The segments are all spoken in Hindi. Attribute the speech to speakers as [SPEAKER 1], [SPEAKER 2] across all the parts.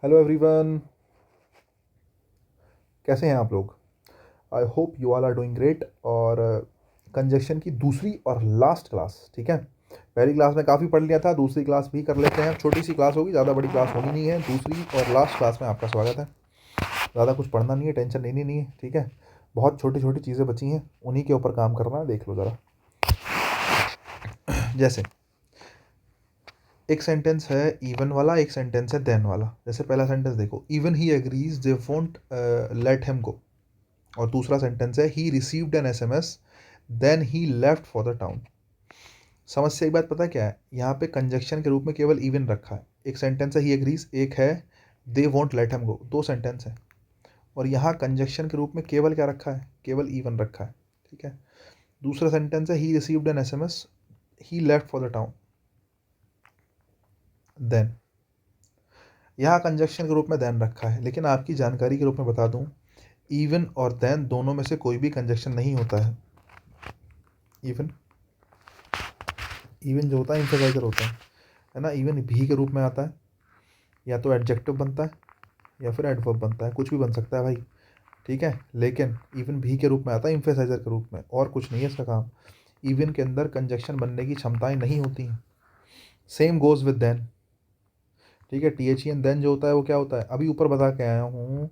[SPEAKER 1] हेलो एवरीवन, कैसे हैं आप लोग। I hope you all are doing great. और कंजक्शन की दूसरी और लास्ट क्लास, ठीक है। पहली क्लास में काफ़ी पढ़ लिया था, दूसरी क्लास भी कर लेते हैं। छोटी सी क्लास होगी, ज़्यादा बड़ी क्लास होनी नहीं है। दूसरी और लास्ट क्लास में आपका स्वागत है। ज़्यादा कुछ पढ़ना नहीं है, टेंशन लेनी नहीं है, ठीक है। बहुत छोटी छोटी चीज़ें बची हैं, उन्हीं के ऊपर काम करना है। देख लो ज़रा। जैसे एक सेंटेंस है इवन वाला, एक सेंटेंस है देन वाला। जैसे पहला सेंटेंस देखो, even he agrees they won't let him go. और दूसरा सेंटेंस है he received an SMS then he left for the town. समस्या एक बात पता है क्या है, यहाँ पे कंजक्शन के रूप में केवल इवन रखा है। एक सेंटेंस है ही एग्रीज, एक है दे वोंट लेट हिम गो, दो सेंटेंस है। और यहाँ कंजक्शन के रूप में केवल क्या रखा है, केवल इवन रखा है, ठीक है। दूसरा सेंटेंस है he received an SMS, he left for the town. Then यहाँ कंजक्शन के रूप में देन रखा है, लेकिन आपकी जानकारी के रूप में बता दूं, इवन और देन दोनों में से कोई भी कंजक्शन नहीं होता है। इवन इवन जो होता है एम्फेसाइजर होता है ना। इवन भी के रूप में आता है, या तो एडजेक्टिव बनता है या फिर एडवर्ब बनता है, कुछ भी बन सकता है भाई, ठीक है। लेकिन इवन भी के रूप में आता है, एम्फेसाइजर के रूप में, और कुछ नहीं है इसका काम। इवन के अंदर कंजक्शन बनने की क्षमताएं नहीं होती हैं। सेम गोज विद देन, ठीक है। T H E N then जो होता है वो क्या होता है, अभी ऊपर बता के आया हूँ।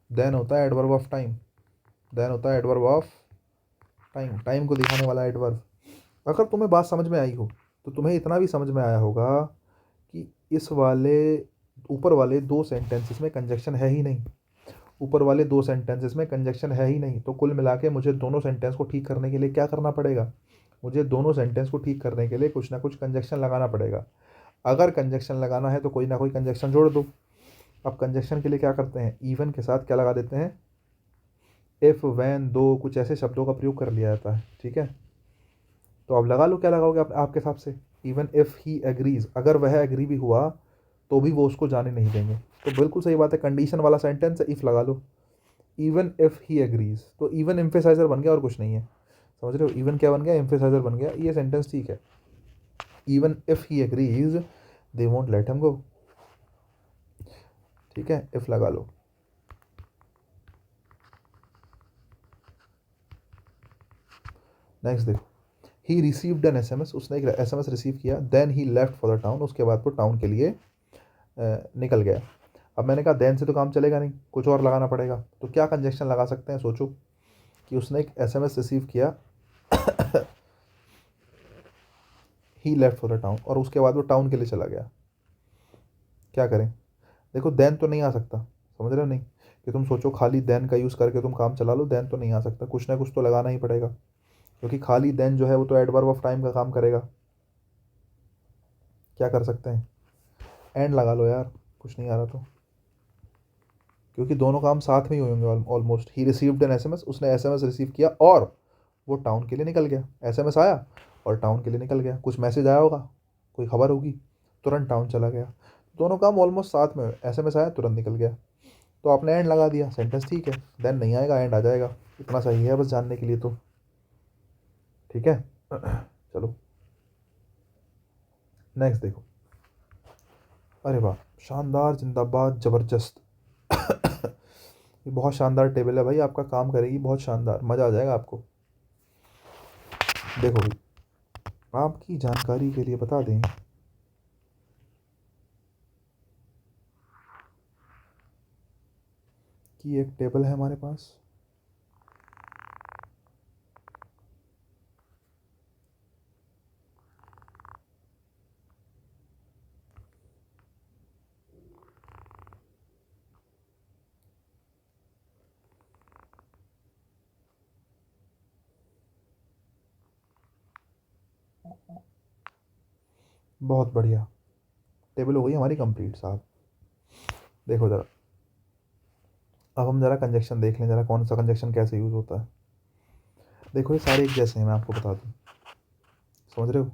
[SPEAKER 1] देन होता है एडवर्ब ऑफ टाइम। देन होता है एडवर्ब ऑफ टाइम, टाइम को दिखाने वाला एडवर्ब। अगर तुम्हें बात समझ में आई हो तो तुम्हें इतना भी समझ में आया होगा कि इस वाले ऊपर वाले दो सेंटेंसेस में कंजक्शन है ही नहीं। ऊपर वाले दो सेंटेंसेस में कंजक्शन है ही नहीं, तो कुल मिला के मुझे दोनों सेंटेंस को ठीक करने के लिए क्या करना पड़ेगा, मुझे दोनों सेंटेंस को ठीक करने के लिए कुछ ना कुछ कंजक्शन लगाना पड़ेगा। अगर कंजक्शन लगाना है तो कोई ना कोई कंजक्शन जोड़ दो। अब कंजक्शन के लिए क्या करते हैं, इवन के साथ क्या लगा देते हैं, इफ़ वैन दो, कुछ ऐसे शब्दों का प्रयोग कर लिया जाता है, ठीक है। तो अब लगा लो क्या लगाओगे आपके हिसाब से। इवन इफ़ ही एग्रीज, अगर वह एग्री भी हुआ तो भी वो उसको जाने नहीं देंगे। तो बिल्कुल सही बात है, कंडीशन वाला सेंटेंस है, इफ़ लगा लो। इवन इफ़ ही एग्रीज, तो इवन एम्फेसाइजर बन गया और कुछ नहीं है। समझ रहे हो, इवन क्या बन गया, एम्फेसाइजर बन गया। ये सेंटेंस ठीक है। Even if he agrees they won't let him गो, ठीक है, इफ़ लगा लो। नेक्स्ट देखो, ही रिसीव्ड एन एसएमएस, उसने एक एसएमएस रिसीव किया। Then he left for the town, उसके बाद वो टाउन के लिए निकल गया। अब मैंने कहा देन से तो काम चलेगा नहीं, कुछ और लगाना पड़ेगा। तो क्या कंजक्शन लगा सकते हैं, सोचो। कि उसने एक एसएमएस रिसीव किया, ही लेफ्ट फॉर द टाउन, और उसके बाद वो टाउन के लिए चला गया। क्या करें, देखो देन तो नहीं आ सकता, समझ रहे हो नहीं, कि तुम सोचो खाली देन का यूज़ करके तुम काम चला लो, देन तो नहीं आ सकता, कुछ ना कुछ तो लगाना ही पड़ेगा। क्योंकि खाली देन जो है वो तो एडवर्ब ऑफ टाइम का काम करेगा। क्या कर सकते हैं, एंड लगा लो यार, कुछ नहीं आ रहा तो। क्योंकि दोनों काम साथ में ही होंगे almost. He received an SMS, उसने एसएमएस रिसीव किया और वो टाउन के लिए निकल गया। एसएमएस आया और टाउन के लिए निकल गया, कुछ मैसेज आया होगा, कोई खबर होगी, तुरंत टाउन चला गया। दोनों काम ऑलमोस्ट साथ में, एसएमएस आया तुरंत निकल गया। तो आपने एंड लगा दिया, सेंटेंस ठीक है। देन नहीं आएगा, एंड आ जाएगा। इतना सही है बस जानने के लिए तो, ठीक है। चलो नेक्स्ट देखो। अरे वाह, शानदार, जिंदाबाद, जबरदस्त। ये बहुत शानदार टेबल है भाई, आपका काम करेगी, बहुत शानदार, मज़ा आ जाएगा आपको। देखो भाई, आपकी जानकारी के लिए बता दें कि एक टेबल है हमारे पास। बहुत बढ़िया, टेबल हो गई हमारी कंप्लीट साहब। देखो ज़रा, अब हम ज़रा कंजक्शन देख लें, ज़रा कौन सा कंजक्शन कैसे यूज़ होता है। देखो ये सारे एक जैसे हैं, मैं आपको बता दूँ, समझ रहे हो।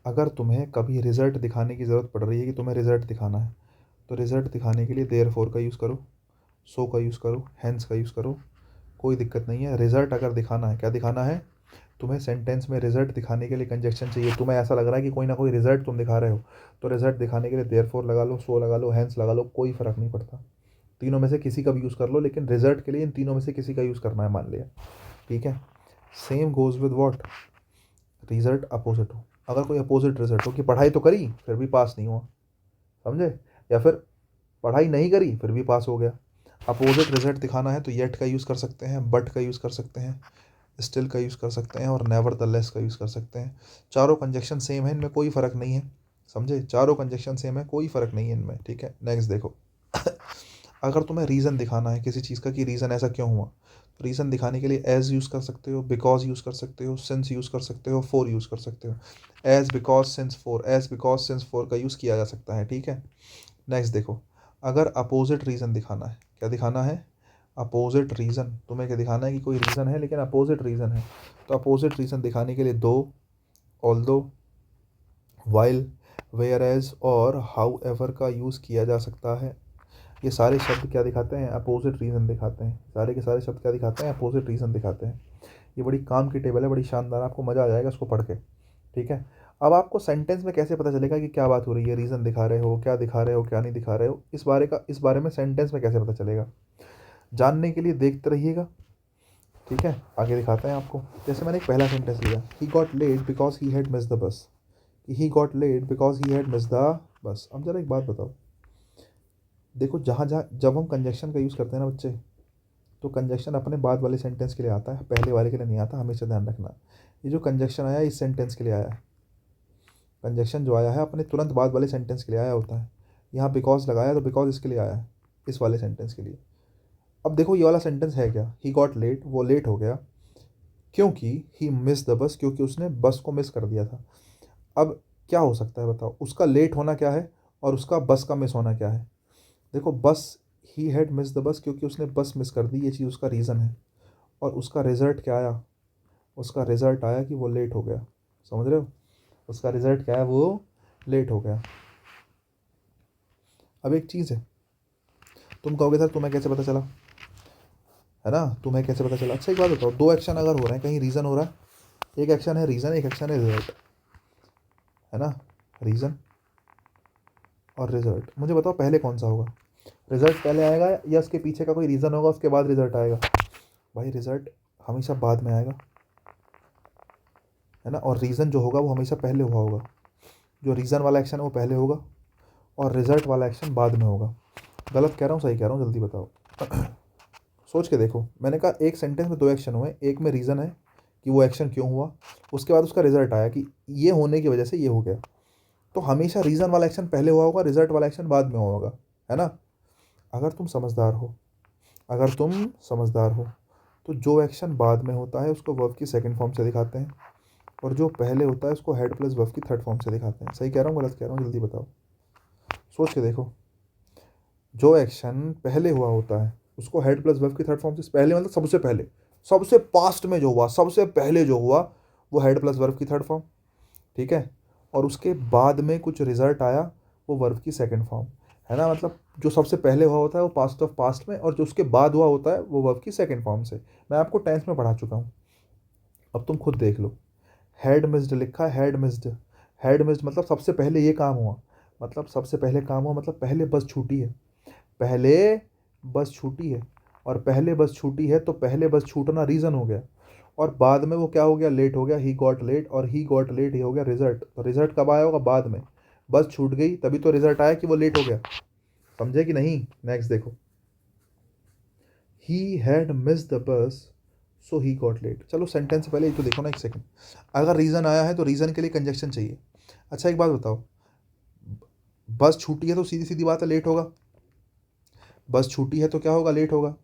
[SPEAKER 1] अगर तुम्हें कभी रिज़ल्ट दिखाने की ज़रूरत पड़ रही है, कि तुम्हें रिज़ल्ट दिखाना है, तो रिज़ल्ट दिखाने के लिए देयर फोर का यूज़ करो, सो का यूज़ करो, हैंस का यूज़ करो, कोई दिक्कत नहीं है। रिज़ल्ट अगर दिखाना है, क्या दिखाना है, तुम्हें सेंटेंस में रिजल्ट दिखाने के लिए कंजक्शन चाहिए, तुम्हें ऐसा लग रहा है कि कोई ना कोई रिजल्ट तुम दिखा रहे हो, तो रिजल्ट दिखाने के लिए देयरफॉर लगा लो, सो लगा लो, हैंस लगा लो, कोई फ़र्क नहीं पड़ता। तीनों में से किसी का भी यूज़ कर लो, लेकिन रिजल्ट के लिए इन तीनों में से किसी का यूज़ करना है, मान लिया। ठीक है। Same goes with what, result opposite हो। अगर कोई अपोजिट रिजल्ट हो कि पढ़ाई तो करी फिर भी पास नहीं हुआ, समझे, या फिर पढ़ाई नहीं करी फिर भी पास हो गया, अपोजिट रिजल्ट दिखाना है तो येट का यूज़ कर सकते हैं, बट का यूज़ कर सकते हैं, स्टिल का यूज़ कर सकते हैं, और नेवर द लेस का यूज़ कर सकते हैं। चारों कंजक्शन सेम है, इनमें कोई फ़र्क नहीं है, समझे, चारों कंजक्शन सेम है, कोई फ़र्क नहीं है इनमें। ठीक है, नेक्स्ट देखो। अगर तुम्हें रीज़न दिखाना है किसी चीज़ का कि रीज़न ऐसा क्यों हुआ, तो रीज़न दिखाने के लिए एज यूज़ कर सकते हो, बिकॉज यूज़ कर सकते हो, सिंस यूज़ कर सकते हो, फोर यूज़ कर सकते हो। As because since for, as because since for का यूज़ किया जा सकता है। ठीक है, नेक्स्ट देखो। अगर अपोजिट रीज़न दिखाना है, क्या दिखाना है, अपोजिट रीज़न, तुम्हें क्या दिखाना है कि कोई रीज़न है लेकिन अपोजिट रीज़न है, तो अपोजिट रीज़न दिखाने के लिए though, although, while, where as और हाउ एवर का यूज़ किया जा सकता है। ये सारे शब्द क्या दिखाते हैं, अपोजिट रीज़न दिखाते हैं, सारे के सारे शब्द क्या दिखाते हैं, अपोजिट रीज़न दिखाते हैं। ये बड़ी काम की टेबल है, बड़ी शानदार, आपको मज़ा आ जाएगा इसको पढ़ के। ठीक है। अब आपको सेंटेंस में कैसे पता चलेगा कि क्या बात हो रही है, रीज़न दिखा रहे हो, क्या दिखा रहे हो, क्या नहीं दिखा रहे हो, इस बारे में सेंटेंस में कैसे पता चलेगा, जानने के लिए देखते रहिएगा। ठीक है, आगे दिखाते हैं आपको। जैसे मैंने एक पहला सेंटेंस लिया, he got late because he had miss the bus, he got late because he had miss the bus. अब जरा एक बात बताओ, देखो जहाँ जहाँ जब हम कंजक्शन का यूज़ करते हैं ना बच्चे, तो कंजक्शन अपने बाद वाले सेंटेंस के लिए आता है, पहले वाले के लिए नहीं आता, हमेशा ध्यान रखना। ये जो कंजक्शन आया इस सेंटेंस के लिए आया है, कंजक्शन जो आया है अपने तुरंत बाद वाले सेंटेंस के लिए आया होता है। यहाँ बिकॉज लगाया तो बिकॉज इसके लिए आया है, इस वाले सेंटेंस के लिए। अब देखो ये वाला सेंटेंस है क्या, ही गॉट लेट, वो लेट हो गया क्योंकि ही मिस द बस, क्योंकि उसने बस को मिस कर दिया था। अब क्या हो सकता है बताओ, उसका लेट होना क्या है और उसका बस का मिस होना क्या है। देखो बस, ही हैड मिस द बस क्योंकि उसने बस मिस कर दी, ये चीज़ उसका रीज़न है। और उसका रिजल्ट क्या आया, उसका रिजल्ट आया कि वो लेट हो गया, समझ रहे हो, उसका रिजल्ट क्या है, वो लेट हो गया। अब एक चीज़ है, तुम कहोगे सर तुम्हें कैसे पता चला, है ना, तुम्हें कैसे पता चला। अच्छा एक बात बताओ, दो एक्शन अगर हो रहे हैं, कहीं रीज़न हो रहा है, एक एक्शन है रीज़न, एक एक्शन है रिजल्ट, है ना, रीज़न और रिजल्ट, मुझे बताओ पहले कौन सा होगा, रिजल्ट पहले आएगा या उसके पीछे का कोई रीज़न होगा उसके बाद रिजल्ट आएगा। भाई रिजल्ट हमेशा बाद में आएगा, है ना, और रीज़न जो होगा वो हमेशा पहले हुआ होगा। जो रीज़न वाला एक्शन है वो पहले होगा और रिजल्ट वाला एक्शन बाद में होगा। गलत कह रहा हूँ सही कह रहा हूँ, जल्दी बताओ। सोच के देखो, मैंने कहा एक सेंटेंस में दो एक्शन हुए, एक में रीज़न है कि वो एक्शन क्यों हुआ, उसके बाद उसका रिजल्ट आया कि ये होने की वजह से ये हो गया। तो हमेशा रीज़न वाला एक्शन पहले हुआ होगा, रिजल्ट वाला एक्शन बाद में हुआ होगा, है ना। अगर तुम समझदार हो, अगर तुम समझदार हो तो जो एक्शन बाद में होता है उसको वर्ब की सेकंड फॉर्म से दिखाते हैं, और जो पहले होता है उसको हेड प्लस वर्ब की थर्ड फॉर्म से दिखाते हैं। सही कह रहा हूँ गलत कह रहा हूँ, जल्दी बताओ, सोच के देखो। जो एक्शन पहले हुआ होता है उसको हेड प्लस वर्ब की थर्ड फॉर्म से, पहले मतलब सबसे पहले, सबसे पास्ट में जो हुआ, सबसे पहले जो हुआ वो हेड प्लस वर्ब की थर्ड फॉर्म। ठीक है, और उसके बाद में कुछ रिजल्ट आया वो वर्ब की सेकंड फॉर्म, है ना, मतलब जो सबसे पहले हुआ होता है वो पास्ट ऑफ पास्ट में, और जो उसके बाद हुआ होता है वो वर्ब की सेकंड फॉर्म से। मैं आपको टेंस में पढ़ा चुका हूँ, अब तुम खुद देख लो। हैड मिस्ड लिखा है, हैड मिस्ड, हैड मिस्ड मतलब सबसे पहले ये काम हुआ, मतलब सबसे पहले काम हुआ मतलब पहले बस छूटी है, पहले बस छूटी है, और पहले बस छूटी है तो पहले बस छूटना रीज़न हो गया, और बाद में वो क्या हो गया, लेट हो गया, ही गॉट लेट, और ही गॉट लेट ये हो गया रिजल्ट। तो रिजल्ट कब आया होगा, बाद में, बस छूट गई तभी तो रिजल्ट आया कि वो लेट हो गया, समझे कि नहीं। नेक्स्ट देखो, ही had miss the bus so he got late. चलो सेंटेंस से पहले ये तो देखो ना एक सेकंड, अगर रीज़न आया है तो रीज़न के लिए कंजक्शन चाहिए। अच्छा एक बात बताओ, बस छूटी है तो सीधी सीधी बात है लेट होगा, बस छूटी है तो क्या होगा, लेट होगा,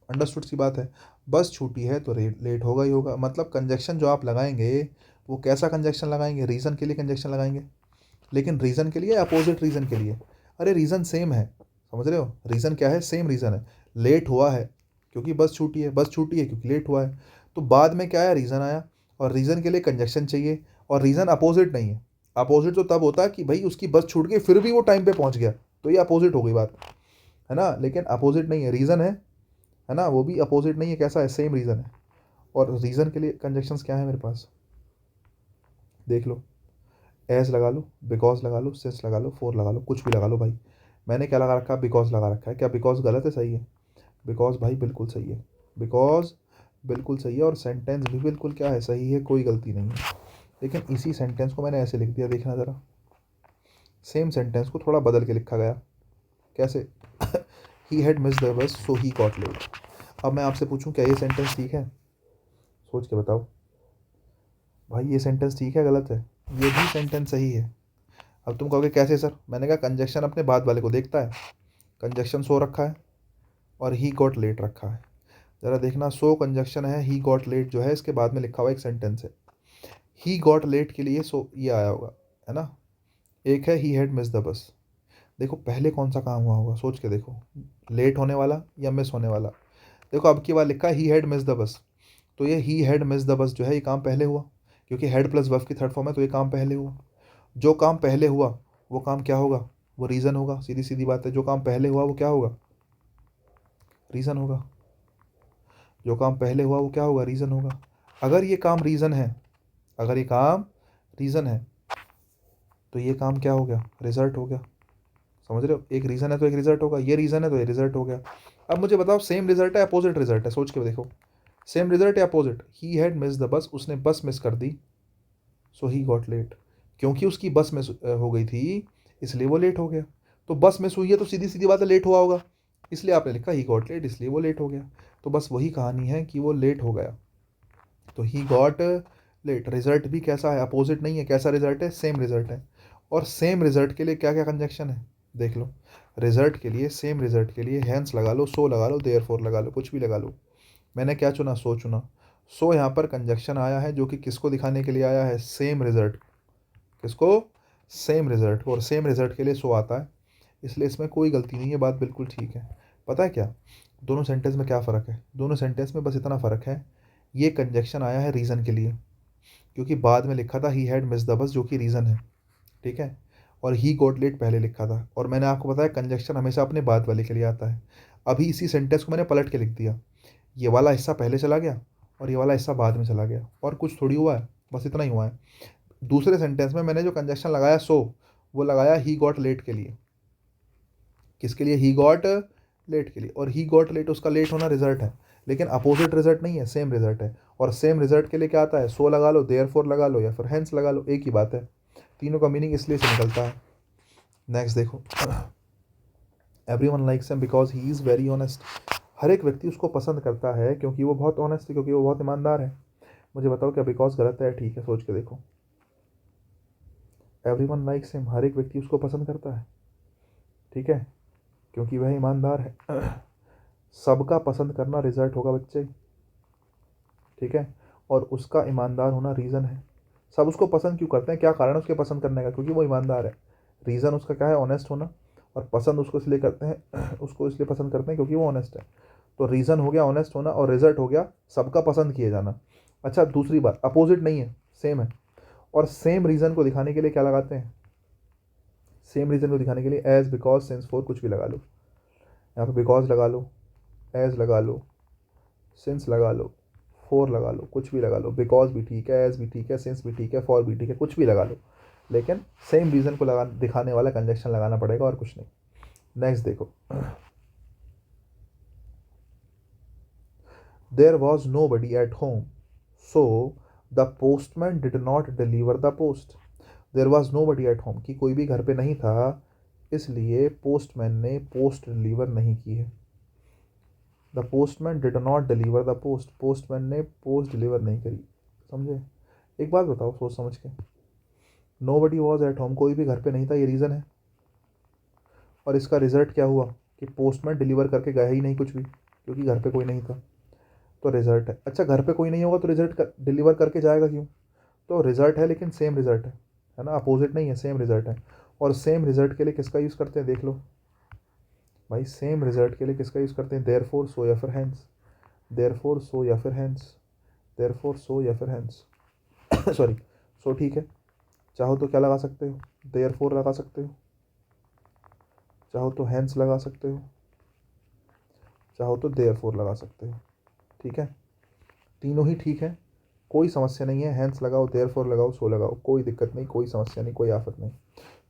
[SPEAKER 1] अंडरस्टूड सी बात है। बस छूटी है तो लेट होगा ही होगा, मतलब कंजक्शन जो आप लगाएंगे वो कैसा कंजक्शन लगाएंगे, रीज़न के लिए कंजक्शन लगाएंगे, लेकिन रीज़न के लिए अपोजिट रीज़न के लिए। अरे रीज़न सेम है, समझ रहे हो, रीज़न क्या है, सेम रीज़न है, लेट हुआ है क्योंकि बस छूटी है, बस छूटी है क्योंकि लेट हुआ है। तो बाद में क्या आया, रीज़न आया, और रीज़न के लिए कंजक्शन चाहिए, और रीज़न अपोजिट नहीं है। अपोजिट तो तब होता है कि भाई उसकी बस छूट गई फिर भी वो टाइम पे पहुंच गया, तो ये अपोजिट हो गई बात, है ना, लेकिन अपोजिट नहीं है, रीज़न है ना, वो भी अपोजिट नहीं है, कैसा है, सेम रीज़न है। और रीज़न के लिए कंजक्शंस क्या है मेरे पास, देख लो, एज लगा लो, बिकॉज लगा लो, सिंस लगा लो, फॉर लगा लो, कुछ भी लगा लो भाई। मैंने क्या लगा रखा है, बिकॉज लगा रखा है। क्या बिकॉज गलत है, सही है? बिकॉज भाई बिल्कुल सही है, बिकॉज बिल्कुल सही है, और सेंटेंस भी बिल्कुल क्या है, सही है, कोई गलती नहीं है। लेकिन इसी सेंटेंस को मैंने ऐसे लिख दिया, देखना ज़रा, सेम सेंटेंस को थोड़ा बदल के लिखा गया। कैसे? ही had miss the bus so he got late. अब मैं आपसे पूछूं, क्या ये सेंटेंस ठीक है? सोच के बताओ भाई, ये सेंटेंस ठीक है, गलत है? ये भी सेंटेंस सही है। अब तुम कहोगे कैसे सर? मैंने कहा कंजक्शन अपने बाद वाले को देखता है। कंजक्शन सो रखा है और ही गॉट लेट रखा है। ज़रा देखना, सो कंजक्शन है, ही गॉट लेट जो है इसके बाद में लिखा हुआ एक सेंटेंस है। ही गॉट लेट के लिए सो ये आया होगा, है ना? एक है ही हैड मिस द बस। देखो पहले कौन सा काम हुआ होगा, सोच के देखो, लेट होने वाला या मिस होने वाला। देखो अब की बार लिखा ही हैड मिस द बस, तो ये ही हैड मिस द बस जो है ये काम पहले हुआ, क्योंकि हेड प्लस वर्ब की थर्ड फॉर्म है, तो ये काम पहले हुआ। जो काम पहले हुआ वो काम क्या होगा, वो रीज़न होगा। सीधी सीधी बात है, जो काम पहले हुआ वो क्या होगा, रीज़न होगा। जो काम पहले हुआ वो क्या होगा, रीज़न होगा। अगर ये काम रीज़न है, अगर ये काम रीज़न है, तो ये काम क्या हो गया, रिजल्ट हो गया। समझ रहे हो? एक रीज़न है तो एक रिजल्ट होगा, ये रीज़न है तो ये रिजल्ट हो गया। अब मुझे बताओ, सेम रिजल्ट है अपोजिट रिजल्ट है, सोच के देखो, सेम रिजल्ट या opposite? He had miss the बस, उसने बस मिस कर दी, सो ही गॉट लेट। क्योंकि उसकी बस मिस हो गई थी, इसलिए वो लेट हो गया। तो बस मिस हुई है तो सीधी सीधी बात है, लेट हुआ होगा, इसलिए आपने लिखा ही गॉट लेट, इसलिए वो लेट हो गया। तो बस वही कहानी है कि वो लेट हो गया, तो ही गॉट लेट। रिजल्ट भी कैसा है, अपोजिट नहीं है, कैसा रिजल्ट है, सेम रिजल्ट है। और सेम रिजल्ट के लिए क्या क्या कंजक्शन है, देख लो। रिजल्ट के लिए, सेम रिजल्ट के लिए हैंस लगा लो, सो लगा लो, देयरफॉर लगा लो, कुछ भी लगा लो। मैंने क्या चुना, सो चुना। सो यहाँ पर कंजक्शन आया है जो कि किसको दिखाने के लिए आया है, सेम रिजल्ट। किसको? Same result. और सेम रिजल्ट के लिए सो आता है, इसलिए इसमें कोई गलती नहीं है, बात बिल्कुल ठीक है। पता है क्या दोनों सेंटेंस में क्या फ़र्क है? दोनों सेंटेंस में बस इतना फ़र्क है, ये कंजक्शन आया है रीज़न के लिए, क्योंकि बाद में लिखा था ही हैड मिस द बस जो कि रीज़न है, ठीक है। और ही गॉट लेट पहले लिखा था, और मैंने आपको बताया कंजक्शन हमेशा अपने बाद वाले के लिए आता है। अभी इसी सेंटेंस को मैंने पलट के लिख दिया, ये वाला हिस्सा पहले चला गया और ये वाला हिस्सा बाद में चला गया, और कुछ थोड़ी हुआ है, बस इतना ही हुआ है। दूसरे सेंटेंस में मैंने जो कंजक्शन लगाया सो, वो लगाया ही गॉट लेट के लिए। किसके लिए? ही गॉट लेट के लिए। और ही गॉट लेट उसका लेट होना रिजल्ट है, लेकिन अपोजिट रिजल्ट नहीं है, सेम रिजल्ट है। और सेम रिजल्ट के लिए क्या आता है, सो लगा लो, देयरफॉर लगा लो, या फिर हेंस लगा लो, एक ही बात है। तीनों का मीनिंग इसलिए से निकलता है। नेक्स्ट देखो, everyone likes him because he is very honest. हर एक व्यक्ति उसको पसंद करता है क्योंकि वो बहुत ऑनेस्ट है, क्योंकि वो बहुत ईमानदार है। मुझे बताओ क्या बिकॉज गलत है, ठीक है? सोच के देखो, एवरीवन लाइक्स हिम, हर एक व्यक्ति उसको पसंद करता है, ठीक है, क्योंकि वह ईमानदार है। सबका पसंद करना रिजल्ट होगा बच्चे, ठीक है, और उसका ईमानदार होना रीज़न है। सब उसको पसंद क्यों करते हैं, क्या कारण है उसके पसंद करने का? क्योंकि वो ईमानदार है। रीज़न उसका क्या है, ऑनेस्ट होना। और पसंद उसको इसलिए करते हैं, उसको इसलिए पसंद करते हैं क्योंकि वो ऑनेस्ट है। तो रीज़न हो गया ऑनेस्ट होना, और रिजल्ट हो गया सबका पसंद किए जाना। अच्छा दूसरी बात, अपोजिट नहीं है, सेम है। और सेम रीज़न को दिखाने के लिए क्या लगाते हैं, सेम रीज़न को दिखाने के लिए एज, बिकॉज, सिंस, फॉर, कुछ भी लगा लो। यहाँ पे बिकॉज लगा लो, एज लगा लो, सिंस लगा लो, फोर लगा लो, कुछ भी लगा लो। बिकॉज भी ठीक है, एज भी ठीक है, सिंस भी ठीक है, फॉर भी ठीक है, कुछ भी लगा लो, लेकिन सेम रीज़न को लगा दिखाने वाला कंजक्शन लगाना पड़ेगा, और कुछ नहीं। नेक्स्ट देखो, there was nobody at home so the postman did not deliver the post. There was nobody at home, कि कोई भी घर पे नहीं था, इसलिए पोस्टमैन ने पोस्ट डिलीवर नहीं की है। The postman did not deliver the post, postman ने पोस्ट डिलीवर नहीं करी। समझे? एक बात बताओ सोच समझ के, nobody was at home, कोई भी घर पे नहीं था, ये रीज़न है। और इसका रिजल्ट क्या हुआ कि पोस्टमैन डिलीवर करके गया ही नहीं कुछ भी, क्योंकि घर पे कोई नहीं था, तो रिजल्ट है। अच्छा घर पे कोई नहीं होगा तो रिजल्ट डिलीवर करके जाएगा क्यों? तो रिजल्ट है, लेकिन सेम रिजल्ट है ना, अपोजिट नहीं है, सेम रिजल्ट है। और सेम रिजल्ट के लिए किसका यूज़ करते हैं, देख लो भाई, सेम रिजल्ट के लिए किसका यूज़ करते हैं, देयर फोर, सो या फिर हैंस। देयर फोर, सो या फिर हैंस, देयर फोर, सो या फिर हैंस। सॉरी, सो ठीक है। चाहो तो क्या लगा सकते हो, देयर फोर लगा सकते हो, चाहो तो हैंस लगा सकते हो, चाहो तो देयर फोर लगा सकते हो, ठीक है। तीनों ही ठीक है, कोई समस्या नहीं है। हैंस लगाओ, देयरफॉर लगाओ, सो लगाओ, कोई दिक्कत नहीं, कोई समस्या नहीं, कोई आफत नहीं।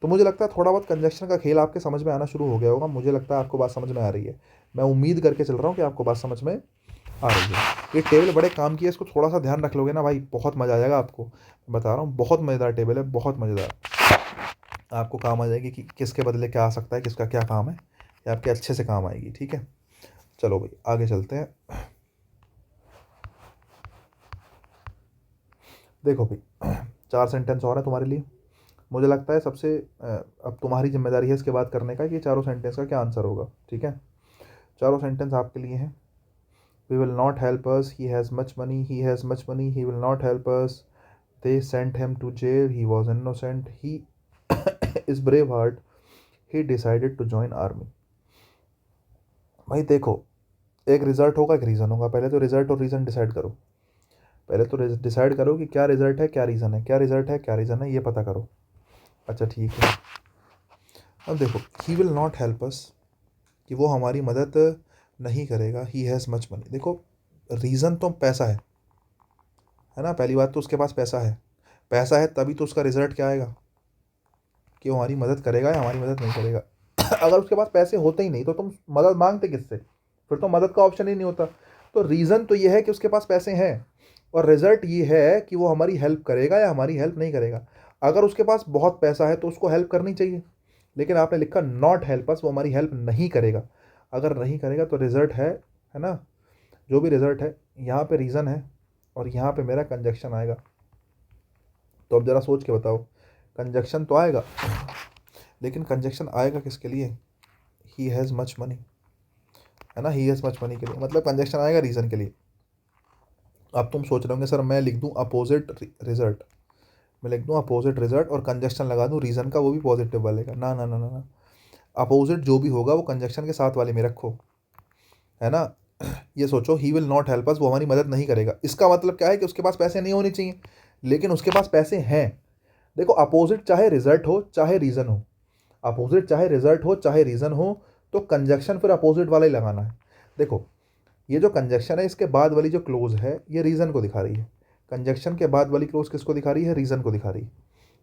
[SPEAKER 1] तो मुझे लगता है थोड़ा बहुत कंजक्शन का खेल आपके समझ में आना शुरू हो गया होगा। मुझे लगता है आपको बात समझ में आ रही है। मैं उम्मीद करके चल रहा हूँ कि आपको बात समझ में आ रही है। ये टेबल बड़े काम की है, इसको थोड़ा सा ध्यान रख लोगे ना भाई, बहुत मज़ा आ जाएगा आपको। मैं बता रहा हूँ, बहुत मज़ेदार टेबल है, बहुत मज़ेदार। आपको काम आ जाएगी कि किसके बदले क्या आ सकता है, किसका क्या काम है, ये आपके अच्छे से काम आएगी। ठीक है, चलो भाई आगे चलते हैं। देखो भाई, 4 सेंटेंस और है तुम्हारे लिए। मुझे लगता है सबसे अब तुम्हारी जिम्मेदारी है इसके बाद करने का कि चारों सेंटेंस का क्या आंसर होगा। ठीक है, चारों सेंटेंस आपके लिए हैं। We will not help us, he has much money, he has much money, he will not help us, they sent him to jail, he was innocent, he is brave heart, he decided to join army. भाई देखो, एक रिजल्ट होगा, एक रीज़न होगा। पहले तो रिजल्ट और रीज़न डिसाइड करो। पहले तो डिसाइड करो कि क्या रिजल्ट है, क्या रीज़न है, क्या रिजल्ट है, क्या रीज़न है, ये पता करो। अच्छा ठीक है, अब देखो, ही विल नॉट हेल्प अस, कि वो हमारी मदद नहीं करेगा। ही हैज़ मच मनी, देखो रीज़न तो पैसा है ना। पहली बात तो उसके पास पैसा है। पैसा है तभी तो उसका रिजल्ट क्या आएगा, कि वो हमारी मदद करेगा या हमारी मदद नहीं करेगा। अगर उसके पास पैसे होते ही नहीं तो तुम मदद मांगते किससे, फिर तो मदद का ऑप्शन ही नहीं होता। तो रीज़न तो ये है कि उसके पास पैसे हैं, और रिजल्ट ये है कि वो हमारी हेल्प करेगा या हमारी हेल्प नहीं करेगा। अगर उसके पास बहुत पैसा है तो उसको हेल्प करनी चाहिए, लेकिन आपने लिखा नॉट हेल्प अस, वो हमारी हेल्प नहीं करेगा। अगर नहीं करेगा तो रिजल्ट है ना, जो भी रिजल्ट है, यहाँ पे रीज़न है और यहाँ पे मेरा कंजक्शन आएगा। तो अब ज़रा सोच के बताओ, कंजक्शन तो आएगा, लेकिन कंजक्शन आएगा किसके लिए, ही हैज़ मच मनी, है ना, ही हैज़ मच मनी के लिए, मतलब कंजक्शन आएगा रीज़न के लिए। अब तुम सोच रहे होंगे सर मैं लिख दूं अपोजिट रिजल्ट, मैं लिख दूं अपोजिट रिजल्ट और कंजक्शन लगा दूं रीज़न का, वो भी पॉजिटिव वाले का। ना ना ना ना ना, अपोजिट जो भी होगा वो कंजक्शन के साथ वाले में रखो, है ना। ये सोचो, ही विल नॉट हेल्प अस, वो हमारी मदद नहीं करेगा, इसका मतलब क्या है कि उसके पास पैसे नहीं होने चाहिए, लेकिन उसके पास पैसे हैं। देखो अपोजिट चाहे रिजल्ट हो चाहे रीज़न हो, अपोजिट चाहे रिजल्ट हो चाहे रीज़न हो, तो कंजक्शन फिर अपोजिट वाला ही लगाना है। देखो, ये जो कंजक्शन है इसके बाद वाली जो क्लोज है ये रीज़न को दिखा रही है। कंजक्शन के बाद वाली क्लोज किसको दिखा रही है, रीज़न को दिखा रही है।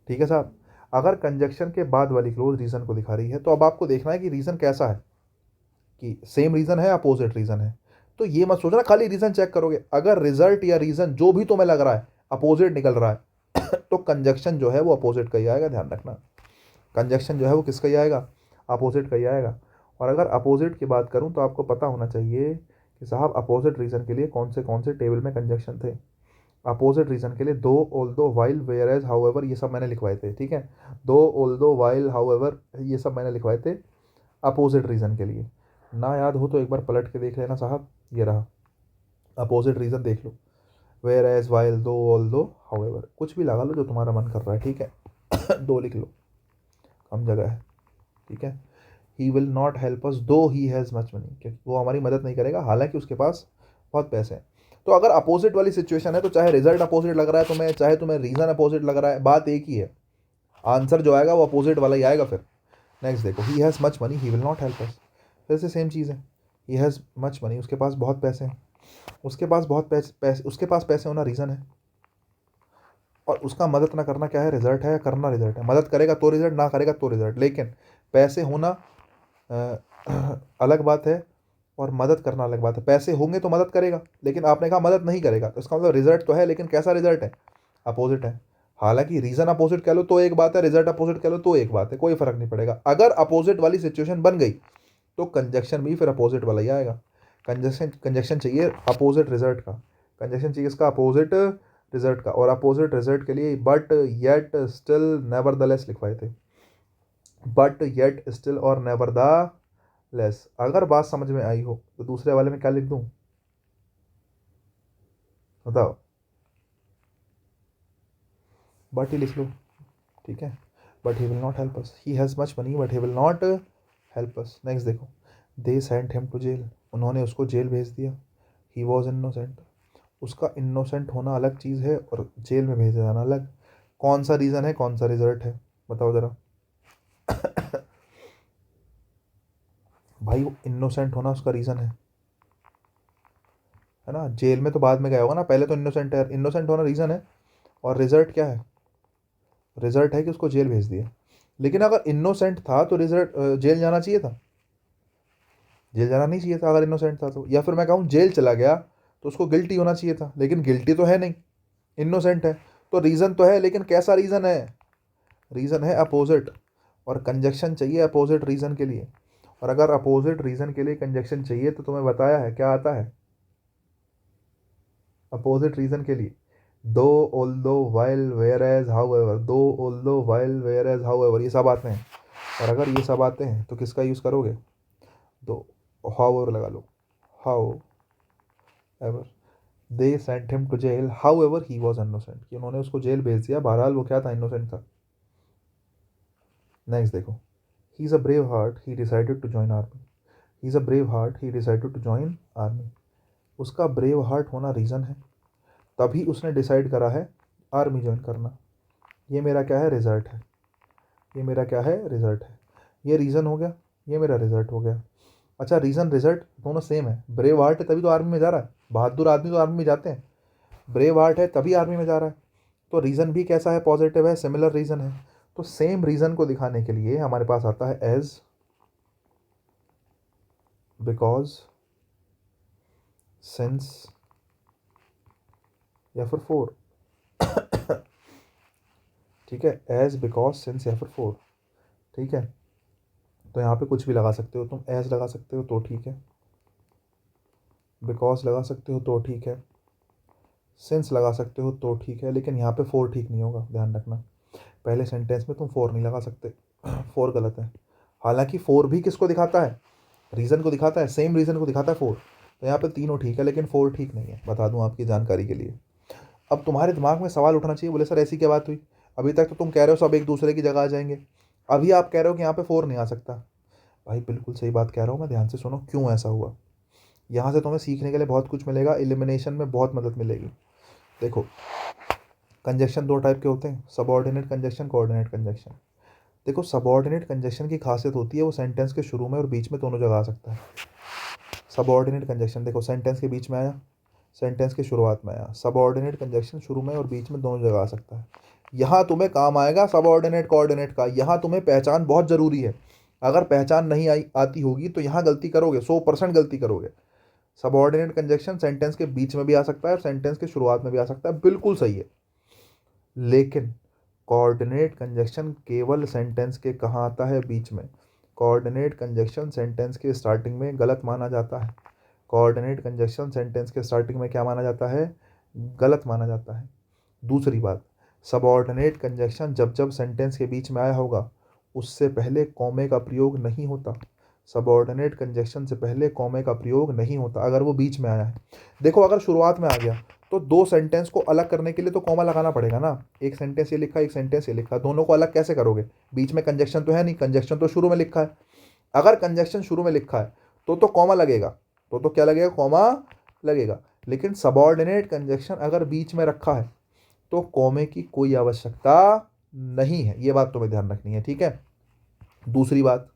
[SPEAKER 1] ठीक है साहब, अगर कंजक्शन के बाद वाली क्लोज रीज़न को दिखा रही है तो अब आपको देखना है कि रीज़न कैसा है, कि सेम रीज़न है, अपोजिट रीज़न है। तो ये मत सोचना खाली रीज़न चेक करोगे, अगर रिजल्ट या रीज़न जो भी तुम्हें लग रहा है अपोजिट निकल रहा है तो कंजक्शन जो है वो अपोजिट का ही आएगा, ध्यान रखना। कंजक्शन जो है वो किसका ही आएगा, अपोजिट का ही आएगा। और अगर अपोजिट की बात करूं तो आपको पता होना चाहिए कि साहब अपोजिट रीज़न के लिए कौन से टेबल में कंजक्शन थे। अपोजिट रीज़न के लिए though, although, while, whereas, however, ये सब मैंने लिखवाए थे। ठीक है, दो, ऑल्दो, वाइल, हाउएवर, ये सब मैंने लिखवाए थे अपोजिट रीज़न के लिए। ना याद हो तो एक बार पलट के देख लेना साहब, ये रहा अपोजिट रीज़न, देख लो, वेयर एज, वाइल, दो, ऑल्दो, हाउएवर, कुछ भी लगा लो जो तुम्हारा मन कर रहा है। ठीक है दो लिख लो, कम जगह है। ठीक है, ही विल नॉट हेल्प अस दो ही हैज़ मच मनी, क्योंकि वो हमारी मदद नहीं करेगा हालांकि उसके पास बहुत पैसे हैं। तो अगर अपोजिट वाली सिचुएशन है तो चाहे रिजल्ट अपोजिट लग रहा है तुम्हें, चाहे तुम्हें रीज़न अपोजिट लग रहा है, बात एक ही है, आंसर जो आएगा वो अपोजिट वाला ही आएगा फिर। नेक्स्ट देखो, ही has much money, he will not help अस, फिर से सेम चीज़ है। ही हैज़ मच मनी, उसके पास बहुत पैसे हैं, उसके पास बहुत पैसे उसके पास पैसे होना रीज़न है, और उसका मदद ना करना क्या है, रिजल्ट है, या करना रिजल्ट है। मदद करेगा तो रिजल्ट, ना करेगा तो रिजल्ट, लेकिन पैसे होना अलग बात है और मदद करना अलग बात है। पैसे होंगे तो मदद करेगा, लेकिन आपने कहा मदद नहीं करेगा, तो इसका मतलब रिजल्ट तो है, लेकिन कैसा रिजल्ट है, अपोजिट है। हालांकि रीजन अपोजिट कह लो तो एक बात है, रिजल्ट अपोजिट कह लो तो एक बात है, कोई फर्क नहीं पड़ेगा। अगर अपोजिट वाली सिचुएशन बन गई तो कंजक्शन भी फिर अपोजिट वाला ही आएगा। कंजक्शन कंजक्शन चाहिए अपोजिट रिजल्ट का, कंजक्शन चाहिए इसका अपोजिट रिजल्ट का, और अपोजिट रिजल्ट के लिए but, yet, still, never the less लिखवाए थे। बट, येट, स्टिल और नेवर द लेस। अगर बात समझ में आई हो तो दूसरे वाले में क्या लिख दूं, बताओ, बट ही लिख लो। ठीक है, but he will not help us, he has much money but he will not help us. Next देखो, they sent him to jail, उन्होंने उसको जेल भेज दिया। ही वॉज इनोसेंट, उसका इनोसेंट होना अलग चीज़ है और जेल में भेजा जाना अलग। कौन सा रीज़न है, कौन सा रिजल्ट है, बताओ ज़रा भाई वो इनोसेंट होना उसका रीज़न है है ना। जेल में तो बाद में गया होगा ना, पहले तो इनोसेंट है, इनोसेंट होना रीज़न है। और रिजल्ट क्या है? रिजल्ट है कि उसको जेल भेज दिया। लेकिन अगर इनोसेंट था तो रिजल्ट जेल जाना चाहिए था? जेल जाना नहीं चाहिए था अगर इनोसेंट था तो। या फिर मैं कहूँ जेल चला गया तो उसको गिल्टी होना चाहिए था, लेकिन गिल्टी तो है नहीं, इनोसेंट है। तो रीज़न तो है, लेकिन कैसा रीज़न है? रीज़न है अपोजिट। और कंजक्शन चाहिए अपोजिट रीज़न के लिए। और अगर अपोजिट रीज़न के लिए कंजक्शन चाहिए तो तुम्हें बताया है क्या आता है अपोजिट रीज़न के लिए? Though, although, while, whereas, however. Though, although, while, whereas, however, ये सब आते हैं। और अगर ये सब आते हैं तो किसका यूज़ करोगे? दो, हाउ एवर लगा लो। However they sent him to jail, however he was innocent, कि उन्होंने उसको जेल भेज दिया, बहरहाल वो क्या था? इनोसेंट था। नेक्स्ट देखो, he is a brave heart, he decided to join army. He is a brave heart, he decided to join army. उसका ब्रेव हार्ट होना रीज़न है, तभी उसने डिसाइड करा है आर्मी ज्वाइन करना। ये मेरा क्या है? रिजल्ट है। ये मेरा क्या है? रिजल्ट है। ये रीज़न हो गया, ये मेरा रिजल्ट हो गया। अच्छा, रीज़न रिजल्ट दोनों सेम है। ब्रेव हार्ट है तभी तो आर्मी में जा रहा है, बहादुर आदमी तो आर्मी में जाते हैं। ब्रेव हार्ट है तभी आर्मी में जा रहा है। तो रीज़न भी कैसा है? पॉजिटिव है, सिमिलर रीज़न है। तो सेम रीज़न को दिखाने के लिए हमारे पास आता है एज, बिकॉज, सिंस, या फिर फोर। ठीक है, एज, बिकॉज, सिंस या फिर फोर। ठीक है, तो यहाँ पे कुछ भी लगा सकते हो तुम। एज लगा सकते हो तो ठीक है, बिकॉज लगा सकते हो तो ठीक है, सिंस लगा सकते हो तो ठीक है, लेकिन यहाँ पे फोर ठीक नहीं होगा, ध्यान रखना। पहले सेंटेंस में तुम फोर नहीं लगा सकते, फोर गलत है। हालांकि फोर भी किसको दिखाता है? रीज़न को दिखाता है, सेम रीज़न को दिखाता है फोर। तो यहाँ पे तीनों ठीक है, लेकिन फोर ठीक नहीं है, बता दूँ आपकी जानकारी के लिए। अब तुम्हारे दिमाग में सवाल उठना चाहिए, बोले सर ऐसी क्या बात हुई? अभी तक तो तुम कह रहे हो सब एक दूसरे की जगह आ जाएंगे, अभी आप कह रहे हो कि यहाँ पे फोर नहीं आ सकता। भाई बिल्कुल सही बात कह रहा हूँ मैं, ध्यान से सुनो क्यों ऐसा हुआ। यहाँ से तुम्हें सीखने के लिए बहुत कुछ मिलेगा, एलिमिनेशन में बहुत मदद मिलेगी। देखो, कंजक्शन दो टाइप के होते हैं, सबऑर्डिनेट कंजक्शन, कोऑर्डिनेट कंजक्शन। देखो, सबऑर्डिनेट कंजक्शन की खासियत होती है वो सेंटेंस के शुरू में और बीच में दोनों जगह आ सकता है। सबऑर्डिनेट कंजक्शन देखो, सेंटेंस के बीच में आया, सेंटेंस के शुरुआत में आया। सबऑर्डिनेट कंजक्शन शुरू में और बीच में दोनों जगह आ सकता है। यहाँ तुम्हें काम आएगा सबऑर्डिनेट कोऑर्डिनेट का, यहाँ तुम्हें पहचान बहुत ज़रूरी है। अगर पहचान नहीं आई आती होगी तो यहाँ गलती करोगे, 100% गलती करोगे। सबऑर्डिनेट कंजक्शन सेंटेंस के बीच में भी आ सकता है और सेंटेंस के शुरुआत में भी आ सकता है, बिल्कुल सही है। लेकिन कोऑर्डिनेट कंजक्शन केवल सेंटेंस के कहाँ आता है? बीच में। कोऑर्डिनेट कंजक्शन सेंटेंस के स्टार्टिंग में गलत माना जाता है। कोऑर्डिनेट कंजक्शन सेंटेंस के स्टार्टिंग में क्या माना जाता है? गलत माना जाता है। दूसरी बात, सबऑर्डिनेट कंजक्शन जब जब सेंटेंस के बीच में आया होगा उससे पहले कॉमे का प्रयोग नहीं होता। सबऑर्डिनेट कंजक्शन से पहले कॉमे का प्रयोग नहीं होता अगर वो बीच में आया है। देखो, अगर शुरुआत में आ गया तो दो सेंटेंस को अलग करने के लिए तो कॉमा लगाना पड़ेगा ना। एक सेंटेंस ये लिखा, एक सेंटेंस ये लिखा, दोनों को अलग कैसे करोगे? बीच में कंजक्शन तो है नहीं, कंजक्शन तो शुरू में लिखा है। अगर कंजक्शन शुरू में लिखा है तो कॉमा लगेगा, तो क्या लगेगा? कॉमा लगेगा। लेकिन सबऑर्डिनेट कंजक्शन अगर बीच में रखा है तो कॉमे की कोई आवश्यकता नहीं है, ये बात तुम्हें ध्यान रखनी है, ठीक है। दूसरी बात,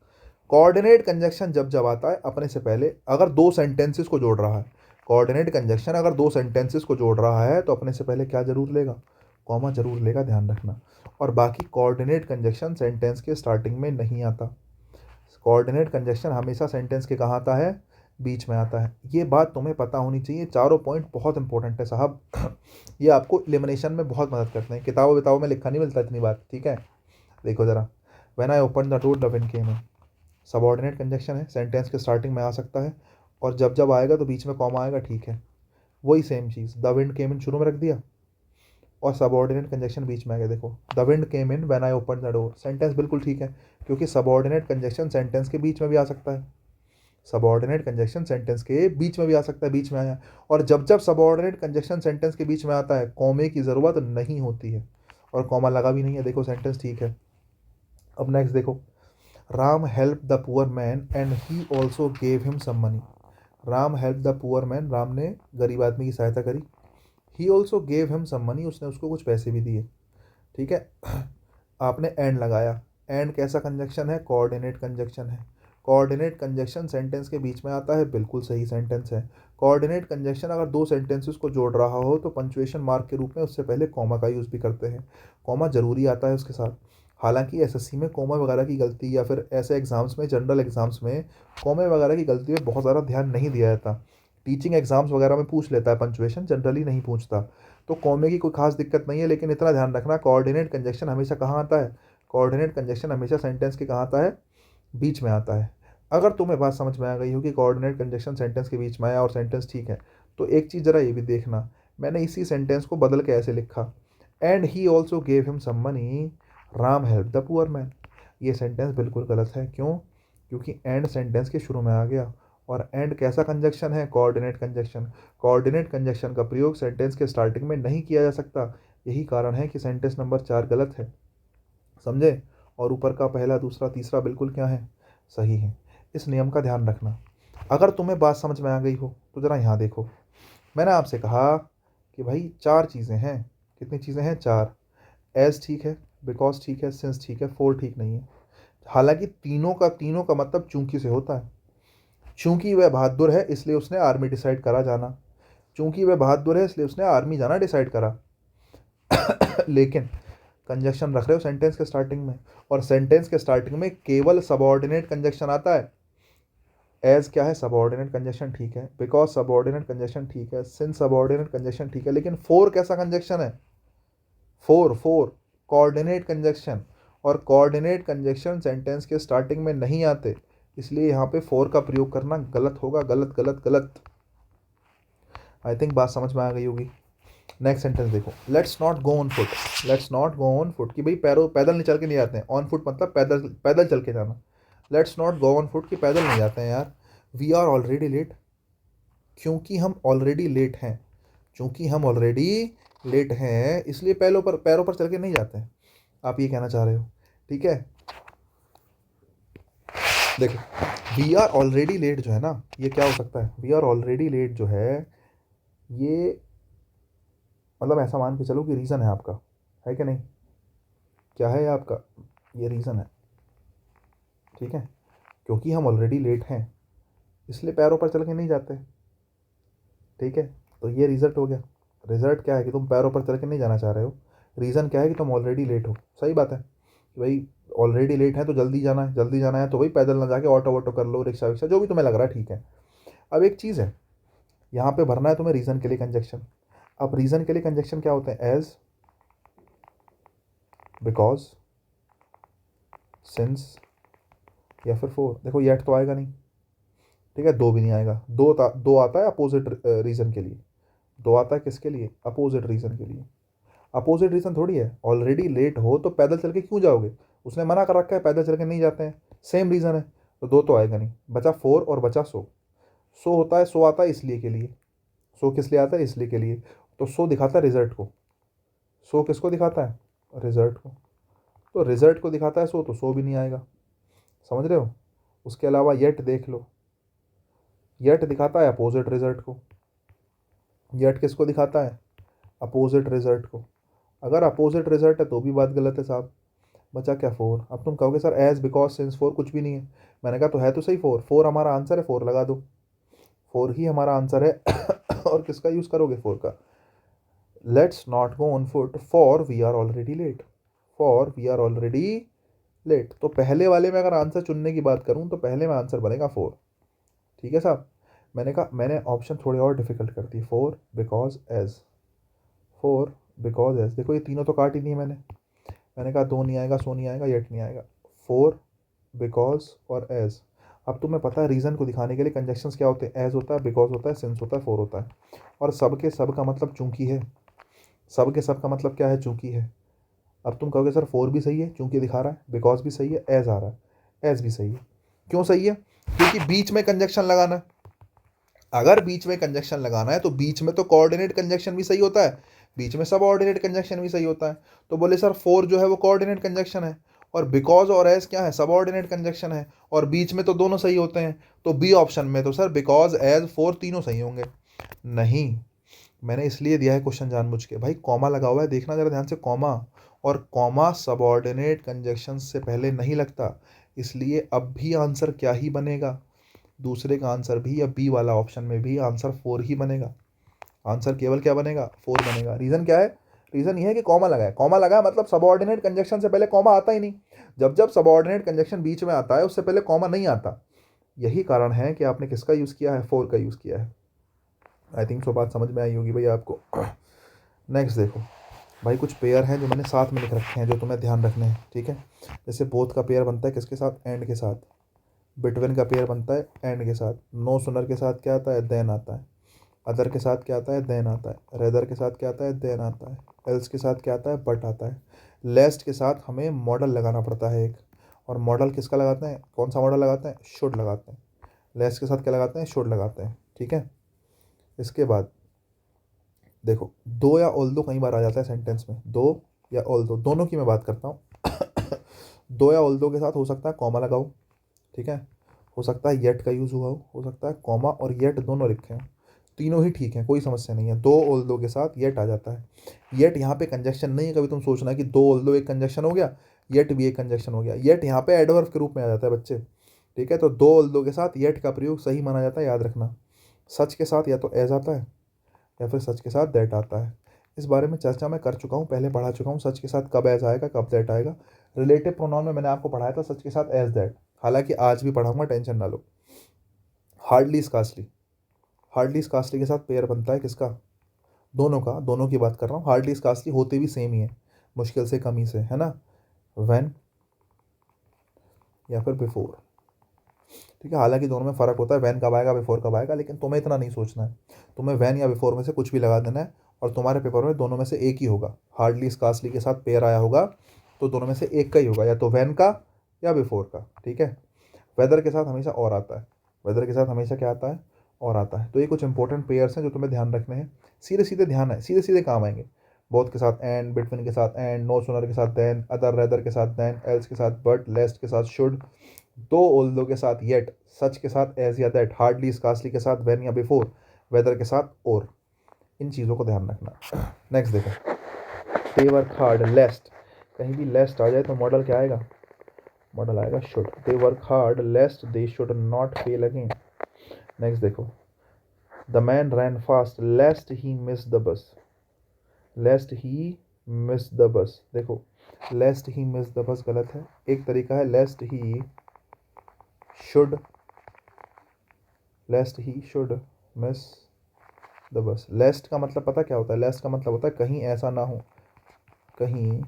[SPEAKER 1] कोऑर्डिनेट कंजक्शन जब जब आता है अपने से पहले अगर दो सेंटेंसेस को जोड़ रहा है, कोऑर्डिनेट कंजक्शन अगर दो सेंटेंसेस को जोड़ रहा है तो अपने से पहले क्या जरूर लेगा? कॉमा जरूर लेगा, ध्यान रखना। और बाकी कोऑर्डिनेट कंजक्शन सेंटेंस के स्टार्टिंग में नहीं आता। कोऑर्डिनेट कंजक्शन हमेशा सेंटेंस के कहाँ आता है? बीच में आता है। ये बात तुम्हें पता होनी चाहिए, चारों पॉइंट बहुत इंपॉर्टेंट है साहब। ये आपको एलिमिनेशन में बहुत मदद करते हैं, किताबों विताबों में लिखा नहीं मिलता इतनी बात, ठीक है। देखो ज़रा, when I open the door the wind came in, subordinate conjunction है, सेंटेंस के स्टार्टिंग में आ सकता है और जब जब आएगा तो बीच में कॉमा आएगा, ठीक है। वही सेम चीज़, द विंड केम इन शुरू में रख दिया और सबऑर्डिनेट कंजक्शन बीच में आ गया। देखो, the wind came in when I open the door, sentence बिल्कुल ठीक है, क्योंकि सबऑर्डिनेट कंजक्शन सेंटेंस के बीच में भी आ सकता है। सबऑर्डिनेट कंजक्शन सेंटेंस के बीच में भी आ सकता है, बीच में आया। और जब जब सबऑर्डिनेट कंजक्शन सेंटेंस के बीच में आता है कॉमे की ज़रूरत नहीं होती है, और कॉमा लगा भी नहीं है, देखो सेंटेंस ठीक है। अब नेक्स्ट देखो, Ram help the poor man and he also gave him some money. Ram help the poor man, Ram ने गरीब आदमी की सहायता करी। He also gave him some money, उसने उसको कुछ पैसे भी दिए, ठीक है। आपने एंड लगाया, एंड कैसा कंजक्शन है? कोऑर्डिनेट कंजक्शन है। कोऑर्डिनेट कंजक्शन सेंटेंस के बीच में आता है, बिल्कुल सही सेंटेंस है। कोऑर्डिनेट कंजक्शन अगर दो सेंटेंसेस को जोड़ रहा हो तो पंचुएशन मार्क के रूप में उससे पहले कॉमा का यूज़ भी करते हैं। कॉमा जरूरी आता है उसके साथ। हालांकि एसएससी में कॉमा वगैरह की गलती या फिर ऐसे एग्जाम्स में, जनरल एग्जाम्स में कॉमे वगैरह की गलती में बहुत ज़्यादा ध्यान नहीं दिया जाता। टीचिंग एग्जाम्स वगैरह में पूछ लेता है पंचुएशन, जनरली नहीं पूछता। तो कॉमे की कोई खास दिक्कत नहीं है, लेकिन इतना ध्यान रखना कोऑर्डिनेट कंजक्शन हमेशा कहाँ आता है, कोऑर्डिनेट कंजक्शन हमेशा सेंटेंस के कहाँ आता है, बीच में आता है। अगर तुम्हें बात समझ में आ गई हो कि कोऑर्डिनेट कंजक्शन सेंटेंस के बीच में आया और सेंटेंस ठीक है, तो एक चीज़ ज़रा ये भी देखना, मैंने इसी सेंटेंस को बदल के ऐसे लिखा, and he also gave him some money, Ram help the poor man. ये सेंटेंस बिल्कुल गलत है। क्यों? क्योंकि एंड सेंटेंस के शुरू में आ गया, और एंड कैसा कंजक्शन है, कोऑर्डिनेट कंजक्शन। कोऑर्डिनेट कंजक्शन का प्रयोग सेंटेंस के स्टार्टिंग में नहीं किया जा सकता। यही कारण है कि सेंटेंस नंबर 4 गलत है, समझे? और ऊपर का पहला, दूसरा, तीसरा बिल्कुल क्या है, सही है। इस नियम का ध्यान रखना। अगर तुम्हें बात समझ में आ गई हो तो ज़रा यहाँ देखो, मैंने आपसे कहा कि भाई 4 चीज़ें हैं। कितनी चीज़ें हैं? 4। एज ठीक है, बिकॉज ठीक है, सिंस ठीक है, फोर ठीक नहीं है। हालांकि तीनों का मतलब चूंकि से होता है। चूंकि वह बहादुर है इसलिए उसने आर्मी डिसाइड करा जाना, चूंकि वह बहादुर है इसलिए उसने आर्मी जाना डिसाइड करा। लेकिन कंजक्शन रख रहे हो सेंटेंस के स्टार्टिंग में, और सेंटेंस के स्टार्टिंग में केवल सबऑर्डिनेट कंजक्शन आता है। एज क्या है? सबऑर्डिनेट कंजक्शन ठीक है, बिकॉज सबऑर्डिनेट कंजक्शन ठीक है, सिंस सबऑर्डिनेट कंजक्शन ठीक है, लेकिन फोर कैसा कंजक्शन है? फोर कोऑर्डिनेट कंजक्शन, और कोऑर्डिनेट कंजक्शन सेंटेंस के स्टार्टिंग में नहीं आते, इसलिए यहाँ पे फोर का प्रयोग करना गलत होगा। गलत गलत गलत। आई थिंक बात समझ में आ गई होगी। नेक्स्ट सेंटेंस देखो, let's not go on foot. Let's not go on foot कि भाई पैदल नहीं चल के नहीं जाते हैं, ऑन फुट मतलब पैदल पैदल चल के जाना। Let's not go on foot कि पैदल नहीं जाते हैं यार। वी आर ऑलरेडी लेट, क्योंकि हम ऑलरेडी लेट हैं। क्योंकि हम ऑलरेडी लेट हैं इसलिए पैरों पर चल के नहीं जाते हैं, आप ये कहना चाह रहे हो, ठीक है? देखो, वी आर ऑलरेडी लेट जो है ना, ये क्या हो सकता है? वी आर ऑलरेडी लेट जो है, ये मतलब ऐसा मान के चलो कि रीज़न है आपका, है कि नहीं? क्या है आपका? ये रीज़न है, ठीक है? क्योंकि हम ऑलरेडी लेट हैं इसलिए पैरों पर चल के नहीं जाते, ठीक है? तो ये रिजल्ट हो गया। रिजल्ट क्या है कि तुम पैरों पर चल के नहीं जाना चाह रहे हो, रीज़न क्या है कि तुम ऑलरेडी लेट हो। सही बात है कि भाई ऑलरेडी लेट है तो जल्दी जाना है, जल्दी जाना है तो भाई पैदल ना जाके ऑटो वोटो कर लो, रिक्शा विक्शा, जो भी तुम्हें लग रहा है, ठीक है। अब एक चीज़ है, यहाँ पे भरना है तुम्हें रीज़न के लिए कंजक्शन। अब रीज़न के लिए कंजक्शन क्या होते हैं? एज, बिकॉज, सिंस या फिर फोर। देखो येट तो आएगा नहीं, ठीक है, दो भी नहीं आएगा। दो आता है अपोजिट रीज़न के लिए। दो आता है किसके लिए? अपोजिट रीज़न के लिए। अपोजिट रीज़न थोड़ी है, ऑलरेडी लेट हो तो पैदल चल के क्यों जाओगे? उसने मना कर रखा है, पैदल चल के नहीं जाते हैं, सेम रीज़न है, तो दो तो आएगा नहीं। बचा फोर और बचा सो। सो होता है, सो आता है इसलिए के लिए। सो किस लिए आता है? इसलिए के लिए। तो सो दिखाता है रिजल्ट को। सो किसको दिखाता है? रिजल्ट को। तो रिजल्ट को दिखाता है सो, तो सो भी नहीं आएगा, समझ रहे हो? उसके अलावा येट देख लो, येट दिखाता है अपोजिट रिजल्ट को। येट किसको दिखाता है? अपोजिट रिजल्ट को। अगर अपोजिट रिजल्ट है तो भी बात गलत है साहब। बचा क्या? फोर। अब तुम कहोगे sir as, because, since, for कुछ भी नहीं है। मैंने कहा तो है तो सही, फोर। फोर हमारा आंसर है, फोर लगा दो। फोर ही हमारा आंसर है। और किसका यूज़ करोगे? फोर का। Let's not go on foot for we are already late. For we are already late, तो पहले वाले में अगर आंसर चुनने की बात करूं तो पहले में आंसर बनेगा फोर, ठीक है साहब? मैंने कहा, मैंने ऑप्शन थोड़े और डिफिकल्ट कर दी। For, because, as. For, because, as. देखो ये तीनों तो काट ही दिए मैंने कहा दो नहीं आएगा, सो नहीं आएगा, येट नहीं आएगा। फोर, बिकॉज और एज। अब तुम्हें पता है रीज़न को दिखाने के लिए कंजक्शंस क्या होते हैं? एज होता है, बिकॉज होता है, सिंस होता है, फोर होता है। और सब के सब का मतलब चूंकि है। सब के सब का मतलब क्या है? चूंकि है। अब तुम कहोगे सर फोर भी सही है, चूंकि दिखा रहा है, बिकॉज भी सही है, एज आ रहा है, एज भी सही है। क्यों सही है? क्योंकि बीच में कंजक्शन लगाना है। अगर बीच में कंजक्शन लगाना है तो बीच में तो कोऑर्डिनेट कंजक्शन भी सही होता है, बीच में सब ऑर्डिनेट कंजक्शन भी सही होता है। तो बोले सर फोर जो है वो कोऑर्डिनेट कंजक्शन है, और बिकॉज और एज क्या है? सब ऑर्डिनेट कंजक्शन है, और बीच में तो दोनों सही होते हैं। तो बी ऑप्शन में तो सर बिकॉज, एज, फोर तीनों सही होंगे। नहीं, मैंने इसलिए दिया है क्वेश्चन जानबूझ के। भाई कॉमा लगा हुआ है, देखना जरा ध्यान से, कॉमा। और कॉमा सबऑर्डिनेट कंजक्शन से पहले नहीं लगता। इसलिए अब भी आंसर क्या ही बनेगा, दूसरे का आंसर भी या बी वाला ऑप्शन में भी आंसर 4 ही बनेगा। आंसर केवल क्या बनेगा, 4 बनेगा। रीज़न क्या है, रीज़न ये है कि कॉमा लगा है। कॉमा लगा है मतलब सबऑर्डिनेट कंजक्शन से पहले कॉमा आता ही नहीं। जब जब सबऑर्डिनेट कंजक्शन बीच में आता है उससे पहले कॉमा नहीं आता। यही कारण है कि आपने किसका यूज़ किया है, 4 का यूज़ किया है। आई थिंक सो बात समझ में आई होगी भैया आपको। नेक्स्ट देखो भाई, कुछ पेयर हैं जो मैंने साथ में लिख रखे हैं जो तुम्हें ध्यान रखने हैं, ठीक है। जैसे बोथ का पेयर बनता है किसके साथ, एंड के साथ। बिटवीन का पेयर बनता है एंड के साथ। नो सुनर के साथ क्या आता है, देन आता है। अदर के साथ क्या आता है, देन आता है। रेदर के साथ क्या आता है, देन आता है। एल्स के साथ क्या आता है, बट आता है। लेस्ट के साथ हमें मॉडल लगाना पड़ता है एक, और मॉडल किसका लगाते हैं, कौन सा मॉडल लगाते हैं, शुड लगाते हैं। लेस्ट के साथ क्या लगाते हैं, शुड लगाते हैं, ठीक है। इसके बाद देखो, दो या ऑल दो कई बार आ जाता है सेंटेंस में, दो या ऑल दो, दोनों की मैं बात करता हूँ। दो या ऑल दो के साथ हो सकता है कॉमा लगाओ, ठीक है। हो सकता है येट का यूज़ हुआ हो सकता है कॉमा और येट दोनों लिखे हैं। तीनों ही ठीक है, कोई समस्या नहीं है। दो ऑल दो के साथ येट आ जाता है। येट यहाँ पे कंजक्शन नहीं है, कभी तुम सोचना कि दो ऑल दो एक कंजक्शन हो गया, येट भी एक कंजक्शन हो गया। येट यहाँ पे एडवर्ब के रूप में आ जाता है बच्चे, ठीक है। तो दो ऑल दो के साथ येट का प्रयोग सही माना जाता है, याद रखना। सच के साथ या तो एज आता है या फिर सच के साथ दैट आता है। इस बारे में चर्चा मैं कर चुका हूँ, पहले पढ़ा चुका हूँ, सच के साथ कब एज आएगा कब दैट आएगा। रिलेटिव प्रोनाउन में मैंने आपको पढ़ाया था सच के साथ एज दैट, हालांकि आज भी पढ़ाऊंगा, टेंशन ना लो। हार्डली स्कार्सली, हार्डली स्कार्सली के साथ पेयर बनता है किसका, दोनों का, दोनों की बात कर रहा हूँ। हार्डली स्कार्सली होते भी सेम ही है, मुश्किल से कमी से, है ना। व्हेन या फिर बिफोर, ठीक है। हालांकि दोनों में फ़र्क होता है, वैन कब आएगा बिफोर कब आएगा, लेकिन तुम्हें इतना नहीं सोचना है। तुम्हें वैन या बिफोर में से कुछ भी लगा देना है और तुम्हारे पेपर में दोनों में से एक ही होगा। हार्डली स्कार्सली के साथ पेयर आया होगा तो दोनों में से एक का ही होगा, या तो वैन का या बिफोर का, ठीक है। वेदर के साथ हमेशा और आता है, वेदर के साथ हमेशा क्या आता है, और आता है। तो ये कुछ इंपॉर्टेंट पेयर्स हैं जो तुम्हें ध्यान रखने हैं। सीधे सीधे ध्यान है, सीधे सीधे काम आएंगे। बोथ के साथ एंड, बिटवीन के साथ एंड, नो सुनर के साथ देन, अदर रेदर के साथ देन, एल्स के साथ बट, लेस्ट के साथ शुड, दो ओल्दो के साथ येट, सच के साथ एज या दैट, हार्डली स्कार्सली के साथ व्हेन या बिफोर, वेदर के साथ और। इन चीज़ों को ध्यान रखना। नेक्स्ट देखो, दे वर्क हार्ड लेस्ट, कहीं भी लेस्ट आ जाए तो मॉडल क्या आएगा, मॉडल आएगा should. They work hard lest they should not fail again. Next देखो, the man ran fast lest he miss the bus, lest he miss the बस। देखो, लेस्ट ही मिस द बस गलत है। एक तरीका है lest he should, lest he should miss the bus. Lest का मतलब पता क्या होता है, लेस्ट का मतलब होता है कहीं ऐसा ना हो, कहीं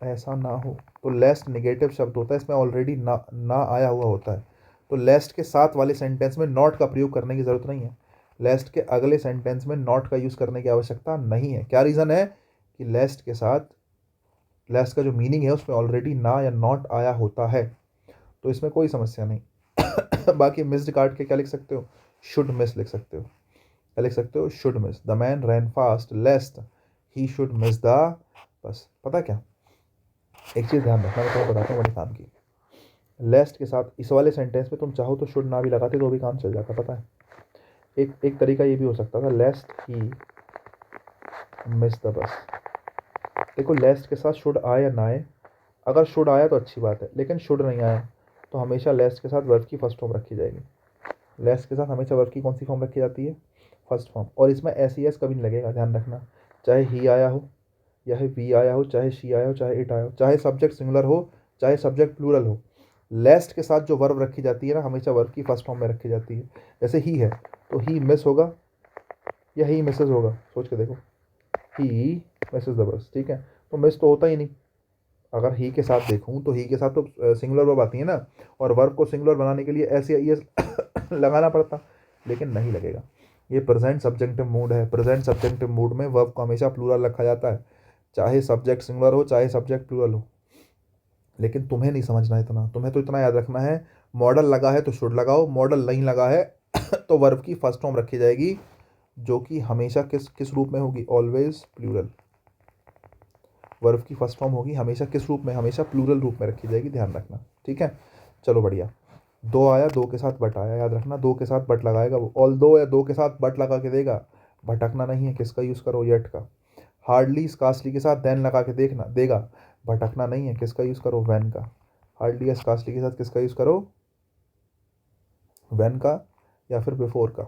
[SPEAKER 1] ऐसा ना हो। तो लेस्ट निगेटिव शब्द होता है, इसमें ऑलरेडी ना आया हुआ होता है। तो लेस्ट के साथ वाले सेंटेंस में नॉट का प्रयोग करने की ज़रूरत नहीं है। लेस्ट के अगले सेंटेंस में नॉट का यूज़ करने की आवश्यकता नहीं है। क्या रीज़न है कि लेस्ट के साथ, लेस्ट का जो मीनिंग है उसमें ऑलरेडी ना या नॉट आया होता है, तो इसमें कोई समस्या नहीं। बाकी मिस्ड काट के क्या लिख सकते हो, शुड मिस लिख सकते हो। क्या लिख सकते हो, should miss. The man ran fast lest he should miss the bus. पता क्या, एक चीज़ ध्यान रखना, मैं तुम्हें बताता हूँ बड़े काम की। लेस्ट के साथ इस वाले सेंटेंस में तुम चाहो तो शुड ना भी लगाते तो भी काम चल जाता, पता है। एक एक तरीका ये भी हो सकता था, लेस्ट ही मिस द बस। देखो, लेस्ट के साथ शुड आए या ना आए, अगर शुड आया तो अच्छी बात है, लेकिन शुड नहीं आया तो हमेशा लेस्ट के साथ वर्ब की फर्स्ट फॉर्म रखी जाएगी। लेस्ट के साथ हमेशा वर्ब की कौन सी फॉर्म रखी जाती है, फर्स्ट फॉर्म। और इसमें एस ई एस कभी नहीं लगेगा, ध्यान रखना। चाहे ही आया हो, चाहे वी आया हो, चाहे शी आया हो, चाहे इट आया हो, चाहे सब्जेक्ट सिंगुलर हो, चाहे सब्जेक्ट प्लूरल हो, लेस्ट के साथ जो वर्ब रखी जाती है ना, हमेशा वर्ब की फर्स्ट फॉर्म में रखी जाती है। जैसे ही है तो ही मिस होगा या ही मिसेज होगा, सोच के देखो। ही मिसेज द बस, ठीक है। तो मिस तो होता ही नहीं। अगर ही के साथ देखूं तो ही के साथ तो सिंगुलर वर्ब आती है ना, और वर्ब को सिंगुलर बनाने के लिए एस या ई एस लगाना पड़ता, लेकिन नहीं लगेगा। ये प्रेजेंट सब्जेक्टिव मूड है, प्रेजेंट सब्जेक्टिव मूड में वर्ब को हमेशा प्लूरल रखा जाता है, चाहे सब्जेक्ट सिंगुलर हो चाहे सब्जेक्ट प्लूरल हो। लेकिन तुम्हें नहीं समझना इतना, तुम्हें तो इतना याद रखना है, मॉडल लगा है तो शुड लगाओ, मॉडल नहीं लगा है तो वर्ब की फर्स्ट फॉर्म रखी जाएगी, जो कि हमेशा किस किस रूप में होगी, ऑलवेज प्लूरल। वर्ब की फर्स्ट फॉर्म होगी हमेशा किस रूप में, हमेशा प्लूरल रूप में रखी जाएगी, ध्यान रखना, ठीक है। चलो बढ़िया। दो आया, दो के साथ बट आया, याद रखना, दो के साथ बट लगाएगा वो, ऑल दो या दो के साथ बट लगा के देगा, भटकना नहीं है। किसका यूज़ करो, येट का। हार्डली स्कार्सली के साथ देन लगा के देखना देगा, भटकना नहीं है। किसका यूज़ करो, वैन का। हार्डली या स्कार्सली के साथ किसका यूज़ करो, व्हेन का या फिर बिफोर का,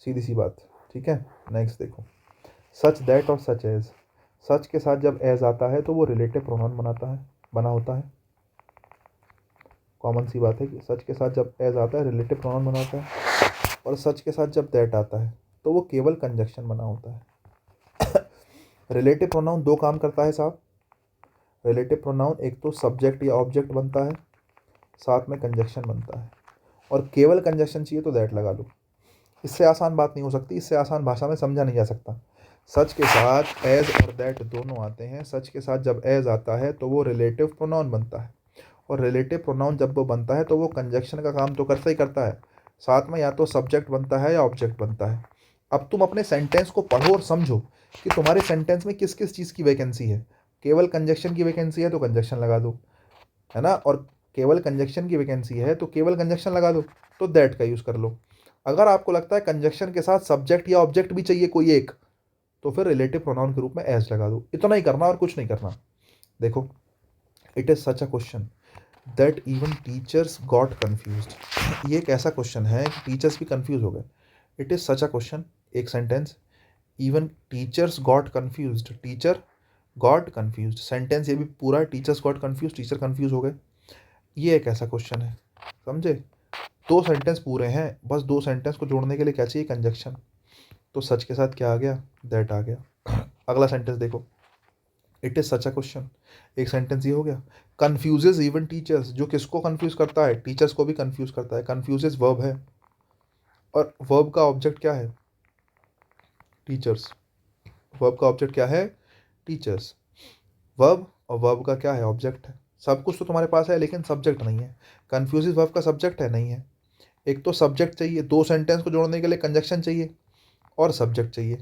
[SPEAKER 1] सीधी सी बात, ठीक है। नेक्स्ट देखो, सच दैट और सच एज। सच के साथ जब एज आता है तो वो रिलेटिव प्रोनाउन बना होता है। कॉमन सी बात है कि सच के साथ जब एज आता है रिलेटिव प्रोनाउन बना होता है, और सच के साथ जब दैट आता है तो वो केवल कंजक्शन बना होता है। रिलेटिव प्रोनाउन दो काम करता है साहब। रिलेटिव प्रोनाउन एक तो सब्जेक्ट या ऑब्जेक्ट बनता है, साथ में कंजक्शन बनता है, और केवल कंजक्शन चाहिए तो दैट लगा लो। इससे आसान बात नहीं हो सकती, इससे आसान भाषा में समझा नहीं जा सकता। सच के साथ एज और दैट दोनों आते हैं। सच के साथ जब एज आता है तो वो रिलेटिव प्रोनाउन बनता है, और रिलेटिव प्रोनाउन जब वो बनता है तो वो कंजक्शन का काम तो करता ही करता है, साथ में या तो सब्जेक्ट बनता है या ऑब्जेक्ट बनता है। अब तुम अपने सेंटेंस को पढ़ो और समझो कि तुम्हारे सेंटेंस में किस किस चीज़ की वैकेंसी है। केवल कंजक्शन की वैकेंसी है तो कंजक्शन लगा दो, है ना, और केवल कंजक्शन की वैकेंसी है तो केवल कंजक्शन लगा दो, तो दैट का यूज़ कर लो। अगर आपको लगता है कंजक्शन के साथ सब्जेक्ट या ऑब्जेक्ट भी चाहिए कोई एक, तो फिर रिलेटिव प्रोनाउन के रूप में एज लगा दो। इतना ही करना और कुछ नहीं करना। देखो, it is such a question that even teachers got confused. ये एक ऐसा क्वेश्चन है कि टीचर्स भी कन्फ्यूज हो गए। It is such a question, एक sentence, even teachers got confused, teacher got confused, sentence ये भी पूरा, teachers got confuse, teacher confuse हो गए। ये एक ऐसा क्वेश्चन है, समझे। दो सेंटेंस पूरे हैं, बस दो सेंटेंस को जोड़ने के लिए क्या चाहिए, कंजक्शन। तो सच के साथ क्या आ गया, दैट आ गया। अगला सेंटेंस देखो, it is such a question, एक सेंटेंस ये हो गया। कन्फ्यूजेज इवन टीचर्स, जो किसको कन्फ्यूज करता है, टीचर्स को भी कन्फ्यूज करता है। कन्फ्यूजेज वर्ब है, और वर्ब का ऑब्जेक्ट क्या है, टीचर्स। वर्ब का ऑब्जेक्ट क्या है, टीचर्स। वर्ब और वर्ब का क्या है, ऑब्जेक्ट है। सब कुछ तो तुम्हारे पास है लेकिन सब्जेक्ट नहीं है। कन्फ्यूजिव वर्ब का सब्जेक्ट है, नहीं है। एक तो सब्जेक्ट चाहिए, दो सेंटेंस को जोड़ने के लिए कंजक्शन चाहिए और सब्जेक्ट चाहिए।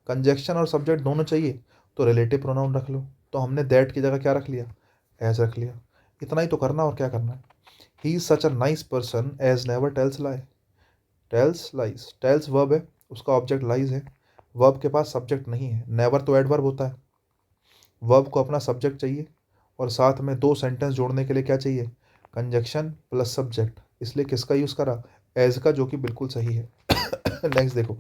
[SPEAKER 1] कंजक्शन और सब्जेक्ट दोनों चाहिए तो रिलेटिव प्रोनाउन रख लो। तो हमने दैट की जगह क्या रख लिया, एज रख लिया। इतना ही तो करना, और क्या करना है। He is such a nice person as never tells lie. Tells lies, tells verb है, उसका ऑब्जेक्ट लाइज है। वर्ब के पास सब्जेक्ट नहीं है, नेवर तो एडवर्ब होता है। वर्ब को अपना सब्जेक्ट चाहिए, और साथ में दो सेंटेंस जोड़ने के लिए क्या चाहिए, कंजक्शन प्लस सब्जेक्ट। इसलिए किसका यूज़ करा, एज का, जो कि बिल्कुल सही है। नेक्स्ट देखो,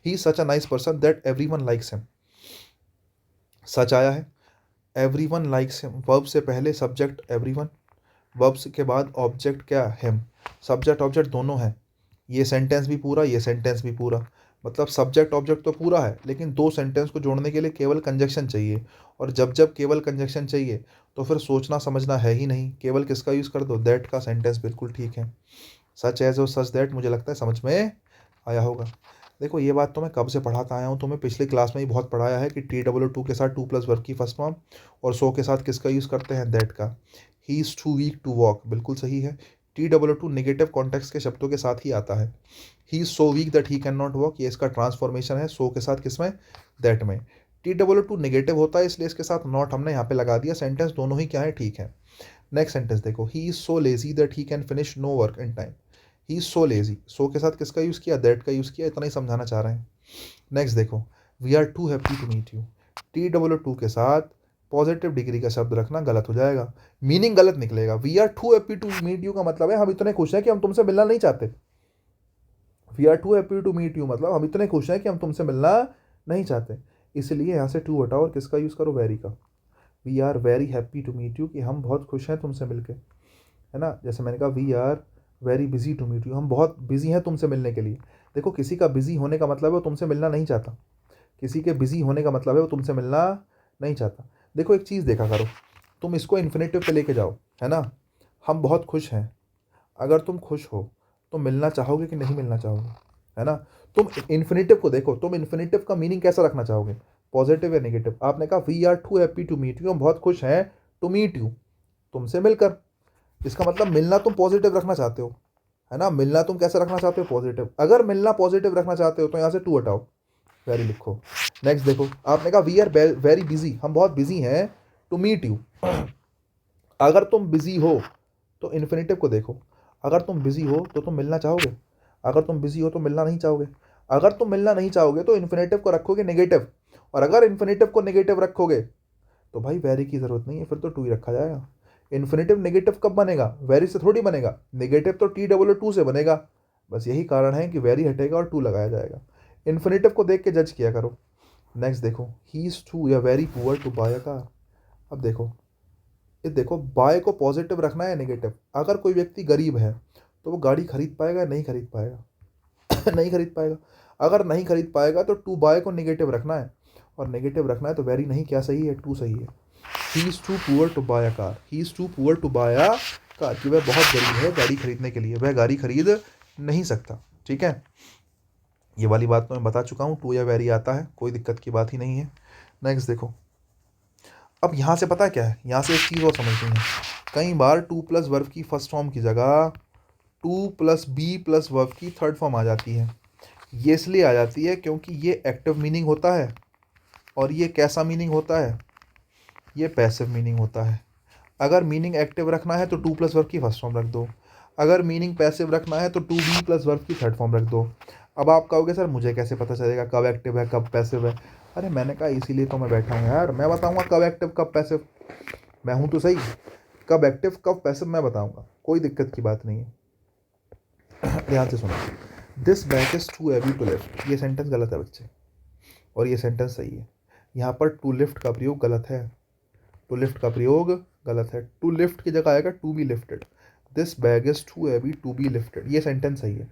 [SPEAKER 1] he such a nice person that every one likes him. Such आया है, every one likes him, verb से पहले सब्जेक्ट एवरी वन, वर्ब के बाद ऑब्जेक्ट क्या, हिम। सब्जेक्ट ऑब्जेक्ट दोनों हैं, ये सेंटेंस भी पूरा, ये सेंटेंस भी पूरा। मतलब सब्जेक्ट ऑब्जेक्ट तो पूरा है लेकिन दो सेंटेंस को जोड़ने के लिए केवल कंजक्शन चाहिए, और जब जब केवल कंजक्शन चाहिए तो फिर सोचना समझना है ही नहीं, केवल किसका यूज़ कर दो, दैट का। सेंटेंस बिल्कुल ठीक है। सच एज और सच दैट, मुझे लगता है समझ में आया होगा। देखो, ये बात तो मैं कब से पढ़ाता आया हूँ, तुम्हें पिछली क्लास में ही बहुत पढ़ाया है कि TWO2 के साथ टू प्लस वर्ब की फर्स्ट फॉर्म, और सो के साथ किसका यूज़ करते हैं, दैट का। He is too weak to walk, बिल्कुल सही है। TWO2 नेगेटिव कॉन्टेक्स्ट के शब्दों के साथ ही आता है। ही is so weak that he can not walk, ये इसका ट्रांसफॉर्मेशन है, सो के साथ किसमें, दैट में। TWO2 नेगेटिव होता है इसलिए इसके साथ नॉट हमने यहाँ पे लगा दिया। सेंटेंस दोनों ही क्या है, ठीक है। नेक्स्ट सेंटेंस देखो, he is so lazy that he can finish no work in time. He is so lazy, so के साथ किसका यूज़ किया, दैट का यूज़ किया। इतना ही समझाना चाह रहे हैं। नेक्स्ट देखो, we are too happy to meet you. TWO2 के साथ पॉजिटिव डिग्री का शब्द रखना गलत हो जाएगा, मीनिंग गलत निकलेगा। We are too happy to meet you का मतलब है हम इतने खुश हैं कि हम तुमसे मिलना नहीं चाहते। We are too happy to meet you मतलब हम इतने खुश हैं कि हम तुमसे मिलना नहीं चाहते। इसलिए यहाँ से टू हटाओ और किसका यूज़ करो, वेरी का। We are very happy to meet you, कि हम बहुत खुश हैं तुमसे मिलके, है ना। जैसे मैंने कहा, we are very busy to meet you, हम बहुत बिजी हैं तुमसे मिलने के लिए। देखो, किसी का बिजी होने का मतलब है वो तुमसे मिलना नहीं चाहता। किसी के बिजी होने का मतलब है वो तुमसे मिलना नहीं चाहता। देखो, एक चीज़ देखा करो, तुम इसको इन्फिनेटिव पे लेके जाओ, है ना। हम बहुत खुश हैं, अगर तुम खुश हो तो मिलना चाहोगे कि नहीं मिलना चाहोगे, है ना। तुम इन्फिनेटिव को देखो, तुम इन्फिनेटिव का मीनिंग कैसा रखना चाहोगे, पॉजिटिव या नेगेटिव। आपने कहा we are too happy to meet you, हम बहुत खुश हैं टू मीट यू, तुमसे मिलकर। इसका मतलब मिलना तुम पॉजिटिव रखना चाहते हो, है ना। मिलना तुम कैसे रखना चाहते हो, पॉजिटिव। अगर मिलना पॉजिटिव रखना चाहते हो तो यहाँ से टू हटाओ, वेरी लिखो। नेक्स्ट देखो, आपने कहा वी आर वेरी बिजी, हम बहुत बिजी हैं टू मीट यू। अगर तुम बिजी हो तो इन्फिनेटिव को देखो, अगर तुम बिजी हो तो तुम मिलना चाहोगे, अगर तुम बिजी हो तो मिलना नहीं चाहोगे। अगर तुम मिलना नहीं चाहोगे तो इन्फिनेटिव को रखोगे नेगेटिव, और अगर इन्फिनेटिव को नेगेटिव रखोगे तो भाई वेरी की ज़रूरत नहीं है, फिर तो टू ही रखा जाएगा। इन्फिनेटिव नेगेटिव कब बनेगा, वेरी से थोड़ी बनेगा, नेगेटिव तो टी डबल टू से बनेगा। बस यही कारण है कि वेरी हटेगा और टू लगाया जाएगा। इन्फिनेटिव को देख के जज किया करो। नेक्स्ट देखो, ही इज टू या very poor to buy a car. अब देखो, ये देखो, बाय को पॉजिटिव रखना है नेगेटिव। अगर कोई व्यक्ति गरीब है तो वो गाड़ी खरीद पाएगा या नहीं खरीद पाएगा? नहीं खरीद पाएगा। अगर नहीं खरीद पाएगा तो टू बाय को नेगेटिव रखना है, और नेगेटिव रखना है तो वेरी नहीं, क्या सही है, टू सही है। He is too poor to buy a car, he is too poor to buy a car, कि वह बहुत गरीब है गाड़ी खरीदने के लिए, वह गाड़ी खरीद नहीं सकता। ठीक है, ये वाली बात तो मैं बता चुका हूँ, टू या वेरी आता है, कोई दिक्कत की बात ही नहीं है। नेक्स्ट देखो, अब यहाँ से पता क्या है, यहाँ से एक चीज़ और समझनी है। कई बार टू प्लस वर्ब की फर्स्ट फॉर्म की जगह to plus be plus verb की थर्ड फॉर्म आ जाती है। ये इसलिए आ जाती है क्योंकि ये एक्टिव मीनिंग होता है, और ये कैसा मीनिंग होता है, ये पैसिव मीनिंग होता है। अगर मीनिंग एक्टिव रखना है तो टू प्लस वर्ब की फर्स्ट फॉर्म रख दो, अगर मीनिंग पैसिव रखना है तो टू बी प्लस वर्ब की थर्ड फॉर्म रख दो। अब आप कहोगे सर मुझे कैसे पता चलेगा कब एक्टिव है कब पैसिव है? अरे मैंने कहा इसीलिए तो मैं बैठा हूँ यार, मैं बताऊँगा कब एक्टिव कब पैसिव। मैं हूँ तो सही, कब एक्टिव कब पैसिव मैं बताऊँगा, कोई दिक्कत की बात नहीं है। ध्यान से सुनो, this bag is too heavy to lift, ये सेंटेंस गलत है बच्चे, और ये सेंटेंस सही है। यहाँ पर टू लिफ्ट का प्रयोग गलत है, टू लिफ्ट का प्रयोग गलत है। टू लिफ्ट की जगह आएगा to be lifted. This bag is too heavy to be lifted, ये सेंटेंस सही है।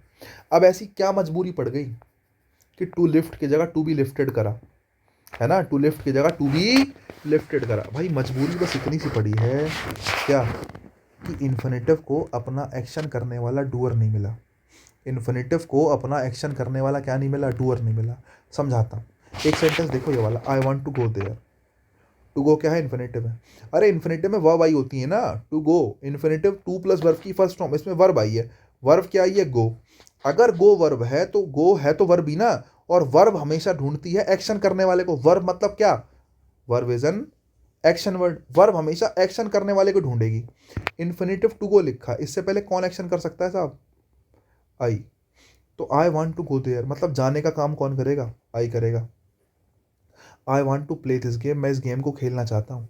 [SPEAKER 1] अब ऐसी क्या मजबूरी पड़ गई कि टू लिफ्ट की जगह टू बी लिफ्टेड करा, है ना, टू लिफ्ट की जगह टू बी लिफ्टेड करा। भाई मजबूरी बस इतनी सी पड़ी है क्या, कि इन्फिनेटिव को अपना एक्शन करने वाला डूअर नहीं मिला। इन्फिनेटिव को अपना एक्शन करने वाला क्या नहीं मिला, डूअर नहीं मिला। समझाता हूँ, एक सेंटेंस देखो ये वाला, I want to go there. To go क्या है, इन्फिनेटिव है। अरे इन्फिनेटिव में वर्ब आई होती है ना, to go, infinitive to plus verb की फर्स्ट फॉर्म, इसमें वर्ब आई है। वर्ब क्या आई है, गो। अगर गो वर्ब है तो गो है तो वर्ब ही ना, और वर्ब हमेशा ढूंढती है एक्शन करने वाले को। वर्ब मतलब क्या, verb is an action word, verb हमेशा एक्शन करने वाले को ढूंढेगी। इन्फिनेटिव टू गो लिखा, इससे पहले कौन एक्शन कर सकता है साहब, आई। तो I want to go there मतलब जाने का काम कौन करेगा, आई करेगा। I want to play this game, मैं इस गेम को खेलना चाहता हूँ।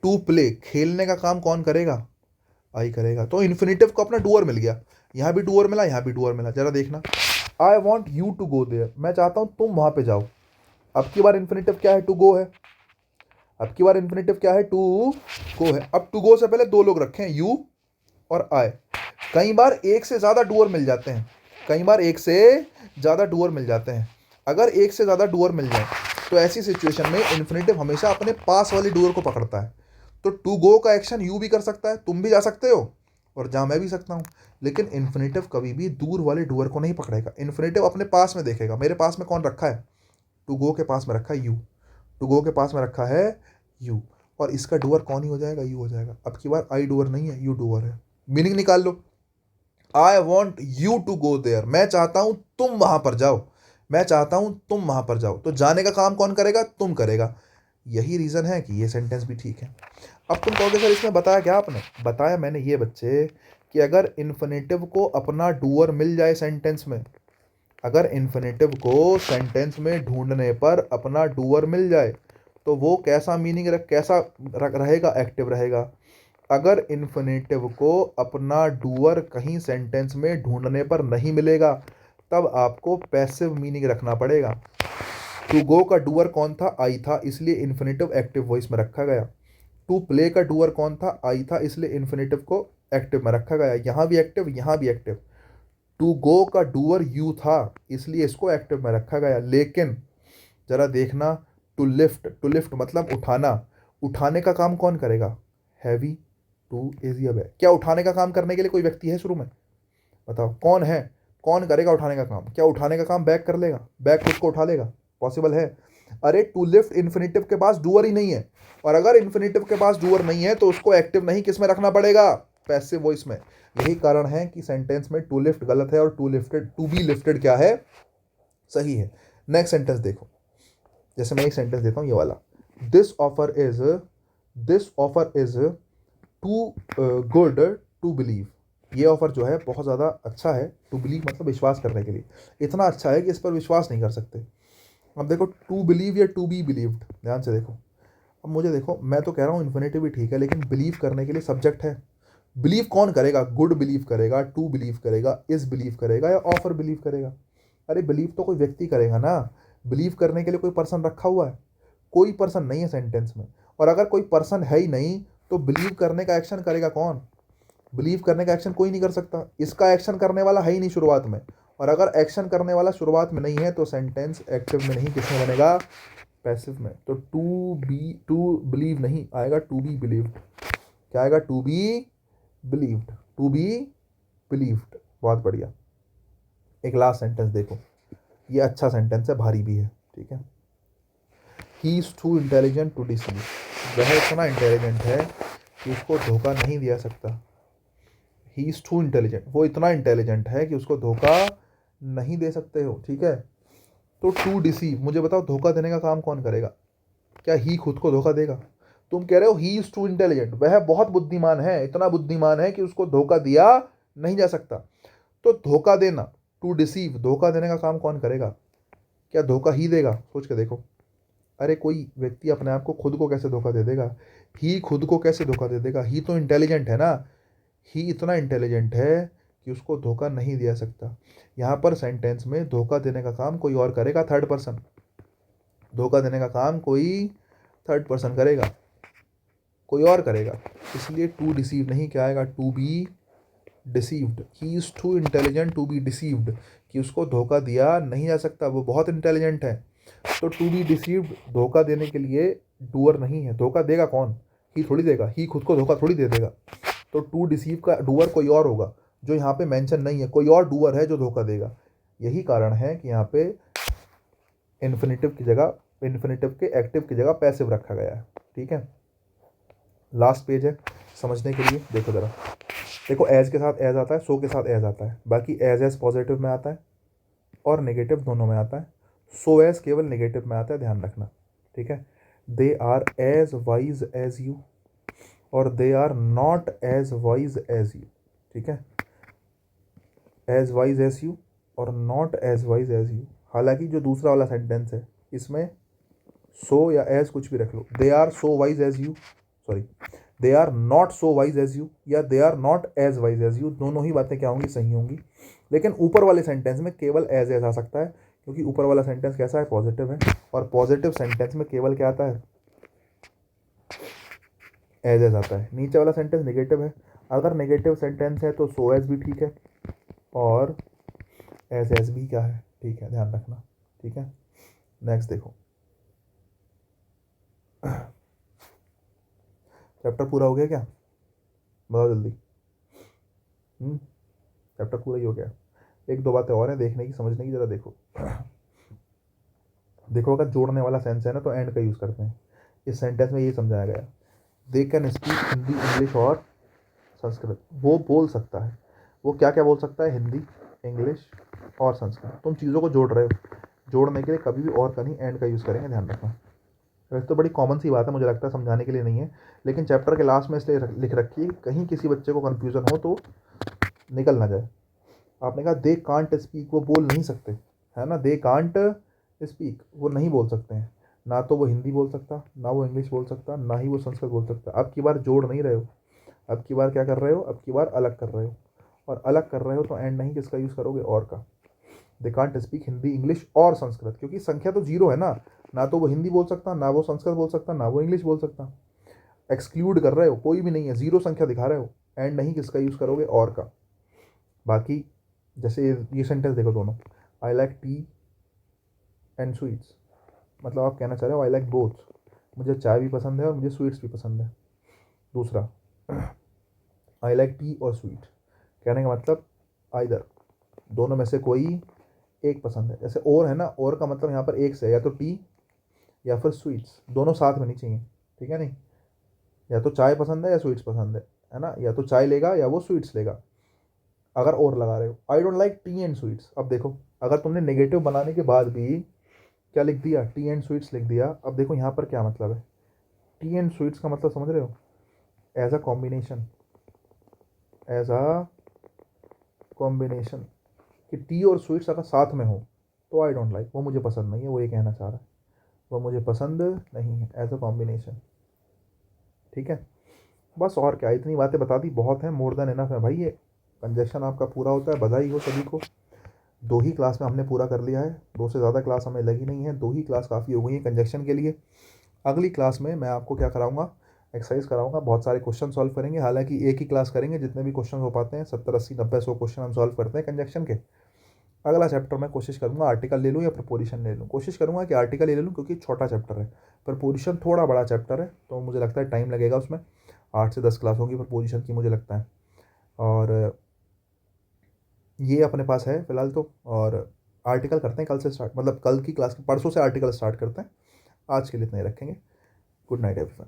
[SPEAKER 1] टू प्ले, खेलने का काम कौन करेगा, आई करेगा। तो इन्फिनेटिव को अपना डूअर मिल गया, यहाँ भी डूअर मिला, यहाँ भी डूअर मिला। जरा देखना, I want you to go there, मैं चाहता हूँ तुम वहां पे जाओ। अब की बार इन्फिनेटिव क्या है, टू गो है। अब की बार इन्फिनेटिव क्या है, टू गो है। अब टू गो से पहले दो लोग रखे हैं, यू और आई। कई बार एक से ज़्यादा डूअर मिल जाते हैं, कई बार एक से ज़्यादा डूअर मिल जाते हैं। अगर एक से ज़्यादा डूअर मिल जाए तो ऐसी सिचुएशन में इन्फिनेटिव हमेशा अपने पास वाले डूअर को पकड़ता है। तो टू गो का एक्शन यू भी कर सकता है, तुम भी जा सकते हो, और जा मैं भी सकता हूँ। लेकिन इन्फिनेटिव कभी भी दूर वाले डूअर को नहीं पकड़ेगा, इन्फिनेटिव अपने पास में देखेगा। मेरे पास में कौन रखा है, टू गो के पास में रखा है यू, टू गो के पास में रखा है यू, और इसका डूअर कौन ही हो जाएगा, यू हो जाएगा। अब की बार आई डूअर नहीं है, यू डूअर है। मीनिंग निकाल लो, I want you to go there, मैं चाहता हूं तुम वहां पर जाओ, मैं चाहता हूं तुम वहां पर जाओ। तो जाने का काम कौन करेगा, तुम करेगा। यही रीज़न है कि ये सेंटेंस भी ठीक है। अब तुम कहोगे सर इसमें बताया क्या आपने, बताया मैंने ये बच्चे कि अगर इन्फिनेटिव को अपना डूअर मिल जाए सेंटेंस में, अगर इन्फिनेटिव को सेंटेंस में ढूंढने पर अपना डूअर मिल जाए तो वो कैसा मीनिंग रहेगा, एक्टिव रहेगा। अगर इन्फिनेटिव को अपना डूअर कहीं सेंटेंस में ढूंढने पर नहीं मिलेगा तब आपको पैसिव मीनिंग रखना पड़ेगा। टू गो का डूअर कौन था, आई था, इसलिए इन्फिनेटिव एक्टिव वॉइस में रखा गया। टू प्ले का डूअर कौन था, आई था, इसलिए इन्फिनेटिव को एक्टिव में रखा गया। यहाँ भी एक्टिव, यहाँ भी एक्टिव। टू गो का डूअर यू था, इसलिए इसको एक्टिव में रखा गया। लेकिन जरा देखना, टू लिफ्ट, टू लिफ्ट मतलब उठाना, उठाने का काम कौन करेगा, हैवी टू इज या बैग। क्या उठाने का काम करने के लिए कोई व्यक्ति है शुरू में, बताओ कौन है, कौन करेगा उठाने का काम? क्या उठाने का काम बैग कर लेगा, बैग खुद को उठा लेगा, पॉसिबल है? अरे टू लिफ्ट इन्फिनेटिव के पास डूअर ही नहीं है, और अगर इन्फिनेटिव के पास डूअर नहीं है तो उसको एक्टिव नहीं किस में रखना पड़ेगा, पैसिव वॉइस में। यही कारण है कि सेंटेंस में टू लिफ्ट गलत है और to lifted, to be lifted क्या है, सही है। नेक्स्ट सेंटेंस देखो, जैसे मैं एक सेंटेंस देता हूँ ये वाला, this offer is, this offer is too good to believe. ये ऑफर जो है बहुत ज़्यादा अच्छा है, टू बिलीव मतलब विश्वास करने के लिए, इतना अच्छा है कि इस पर विश्वास नहीं कर सकते। अब देखो टू बिलीव या टू बी बिलीव्ड, ध्यान से देखो। अब मुझे देखो, मैं तो कह रहा हूँ इन्फिनेटिव भी ठीक है, लेकिन बिलीव करने के लिए सब्जेक्ट है। बिलीव कौन करेगा? गुड बिलीव करेगा, टू बिलीव करेगा, इस बिलीव करेगा, या ऑफर बिलीव करेगा? अरे बिलीव तो कोई व्यक्ति करेगा ना। बिलीव करने के लिए कोई पर्सन रखा हुआ है? कोई पर्सन नहीं है सेंटेंस में। और अगर कोई पर्सन है ही नहीं, तो बिलीव करने का एक्शन करेगा कौन? बिलीव करने का एक्शन कोई नहीं कर सकता, इसका एक्शन करने वाला है ही नहीं शुरुआत में। और अगर एक्शन करने वाला शुरुआत में नहीं है, तो सेंटेंस एक्टिव में नहीं, किसमें बनेगा? पैसिव में। तो टू बिलीव नहीं आएगा, टू बी बिलीव्ड। क्या आएगा? To be believed, to be believed. बहुत बढ़िया। एक लास्ट सेंटेंस देखो, ये अच्छा सेंटेंस है, भारी भी है, ठीक है। He is too intelligent to deceive. वह इतना इंटेलिजेंट है कि उसको धोखा नहीं दिया सकता। ही इज टू इंटेलिजेंट, वो इतना इंटेलिजेंट है कि उसको धोखा नहीं दे सकते हो, ठीक है। तो टू डिसीव, मुझे बताओ धोखा देने का काम कौन करेगा? क्या ही खुद को धोखा देगा? तुम कह रहे हो ही इज टू इंटेलिजेंट, वह बहुत बुद्धिमान है, इतना बुद्धिमान है कि उसको धोखा दिया नहीं जा सकता। तो धोखा देना, टू डिसीव, धोखा देने का काम कौन करेगा? क्या धोखा ही देगा? सोच के देखो। अरे कोई व्यक्ति अपने आप को खुद को कैसे धोखा दे देगा? ही खुद को कैसे धोखा दे देगा? ही तो इंटेलिजेंट है ना। ही इतना इंटेलिजेंट है कि उसको धोखा नहीं दिया सकता। यहाँ पर सेंटेंस में धोखा देने का काम कोई और करेगा, थर्ड पर्सन। धोखा देने का काम कोई थर्ड पर्सन करेगा, कोई और करेगा। इसलिए टू डिसीव नहीं, क्या आएगा? To be deceived. He is too intelligent to be deceived, कि उसको धोखा दिया नहीं जा सकता, वो बहुत इंटेलिजेंट है। तो टू बी डिसीव्ड धोखा देने के लिए डूअर नहीं है। धोखा देगा कौन? ही थोड़ी देगा, ही खुद को धोखा थोड़ी दे देगा। तो टू डिसीव का डूअर कोई और होगा, जो यहाँ पे मेंशन नहीं है। कोई और डूअर है जो धोखा देगा। यही कारण है कि यहाँ पे इन्फिनेटिव की जगह, इन्फिनेटिव के एक्टिव की जगह पैसिव रखा गया है, ठीक है। लास्ट पेज है समझने के लिए, देखो ज़रा। देखो एज के साथ एज आता है, सो के साथ एज आता है, बाकी एज पॉजिटिव में आता है और नेगेटिव दोनों में आता है। सो एज केवल नेगेटिव में आता है, ध्यान रखना, ठीक है। They are as wise as you, और they are not as wise as you, ठीक है। एज वाइज एज यू और not as wise as you. हालांकि जो दूसरा वाला सेंटेंस है, इसमें सो या एज कुछ भी रख लो। They are so wise as you, sorry, they are not so wise as you, या they are not as wise as you, दोनों ही बातें क्या होंगी? सही होंगी। लेकिन ऊपर वाले सेंटेंस में केवल एज आ सकता है, क्योंकि ऊपर वाला सेंटेंस कैसा है? पॉजिटिव है। और पॉजिटिव सेंटेंस में केवल क्या आता है? एज आता है। नीचे वाला सेंटेंस नेगेटिव है। अगर नेगेटिव सेंटेंस है तो सो एज भी ठीक है, और एज भी क्या है? ठीक है, ध्यान रखना, ठीक है। नेक्स्ट देखो, चैप्टर पूरा हो गया क्या? बताओ जल्दी। चैप्टर पूरा ही हो गया। एक दो बातें और हैं देखने की, समझने की, जरा देखो। देखो, अगर जोड़ने वाला सेंस है ना, तो एंड का यूज़ करते हैं। इस सेंटेंस में ये समझाया गया, they can speak Hindi, English और संस्कृत। वो बोल सकता है, वो क्या क्या बोल सकता है? हिंदी, इंग्लिश और संस्कृत। तुम चीज़ों को जोड़ रहे हो, जोड़ने के लिए कभी भी और का नहीं, एंड का यूज़ करेंगे, ध्यान रखना। वैसे तो बड़ी कॉमन सी बात है, मुझे लगता है समझाने के लिए नहीं है, लेकिन चैप्टर के लास्ट में इसलिए लिख रखी है, कहीं किसी बच्चे को कन्फ्यूज़न हो तो निकल ना जाए। आपने कहा दे कांट स्पीक, वो बोल नहीं सकते, है ना। दे कांट स्पीक, वो नहीं बोल सकते हैं। ना तो वो हिंदी बोल सकता, ना वो इंग्लिश बोल सकता, ना ही वो संस्कृत बोल सकता। अब की बार जोड़ नहीं रहे हो, अब की बार क्या कर रहे हो? अब की बार अलग कर रहे हो। और अलग कर रहे हो तो एंड नहीं, किसका यूज़ करोगे? और का। They can't speak Hindi, English और संस्कृत, क्योंकि संख्या तो जीरो है ना। ना तो वो हिंदी बोल सकता, ना वो संस्कृत बोल सकता, ना वो इंग्लिश बोल सकता। एक्सक्लूड कर रहे हो, कोई भी नहीं है, जीरो संख्या दिखा रहे हो। एंड नहीं, किसका यूज़ करोगे? और का। बाकी जैसे ये सेंटेंस देखो दोनों, I like T and sweets, मतलब आप कहना चाह रहे हो आई लाइक बोथ, मुझे चाय भी पसंद है और मुझे स्वीट्स भी पसंद है। दूसरा, आई लाइक टी और स्वीट, कहने का मतलब आइदर, दोनों में से कोई एक पसंद है। जैसे और है ना, और का मतलब यहाँ पर एक से, या तो टी या फिर स्वीट्स, दोनों साथ में नहीं चाहिए, ठीक है नहीं। या तो चाय पसंद है या स्वीट्स पसंद है ना। या तो चाय लेगा या वो स्वीट्स लेगा, अगर और लगा रहे हो। I don't like T and sweets. अब देखो, अगर तुमने नेगेटिव बनाने के बाद भी क्या लिख दिया? टी एंड स्वीट्स लिख दिया। अब देखो यहाँ पर क्या मतलब है? टी एंड स्वीट्स का मतलब समझ रहे हो? As a combination, as a combination, कि टी और स्वीट्स अगर साथ में हो तो आई डोंट लाइक, वो मुझे पसंद नहीं है, वो ये कहना चाह रहा है, वो मुझे पसंद नहीं है, एज अ कॉम्बिनेशन। ठीक है, बस और क्या, इतनी बातें बता दी, बहुत है, मोर देन इनफ है भाई। ये कंजक्शन आपका पूरा होता है, बधाई हो सभी को। 2 ही क्लास में हमने पूरा कर लिया है, 2 से ज़्यादा क्लास हमें लगी नहीं है, 2 ही क्लास काफ़ी हो गई है कंजक्शन के लिए। अगली क्लास में मैं आपको क्या कराऊंगा, एक्सरसाइज कराऊंगा, बहुत सारे क्वेश्चन सॉल्व करेंगे। हालांकि एक ही क्लास करेंगे, जितने भी क्वेश्चन हो पाते हैं 70 80 90 100 क्वेश्चन हम सॉल्व करते हैं कंजक्शन के। अगला चैप्टर मैं कोशिश करूंगा आर्टिकल ले लूँ या प्रपोजिशन ले लूँ, कोशिश करूंगा कि आर्टिकल ले लूँ क्योंकि छोटा चैप्टर है। प्रपोजिशन थोड़ा बड़ा चैप्टर है, तो मुझे लगता है टाइम लगेगा उसमें, 8 से 10 क्लास होगी प्रपोजिशन की मुझे लगता है। और ये अपने पास है फिलहाल तो। और आर्टिकल करते हैं कल से स्टार्ट, मतलब कल की क्लास, परसों से आर्टिकल स्टार्ट करते हैं। आज के लिए इतना ही रखेंगे। Good night everyone.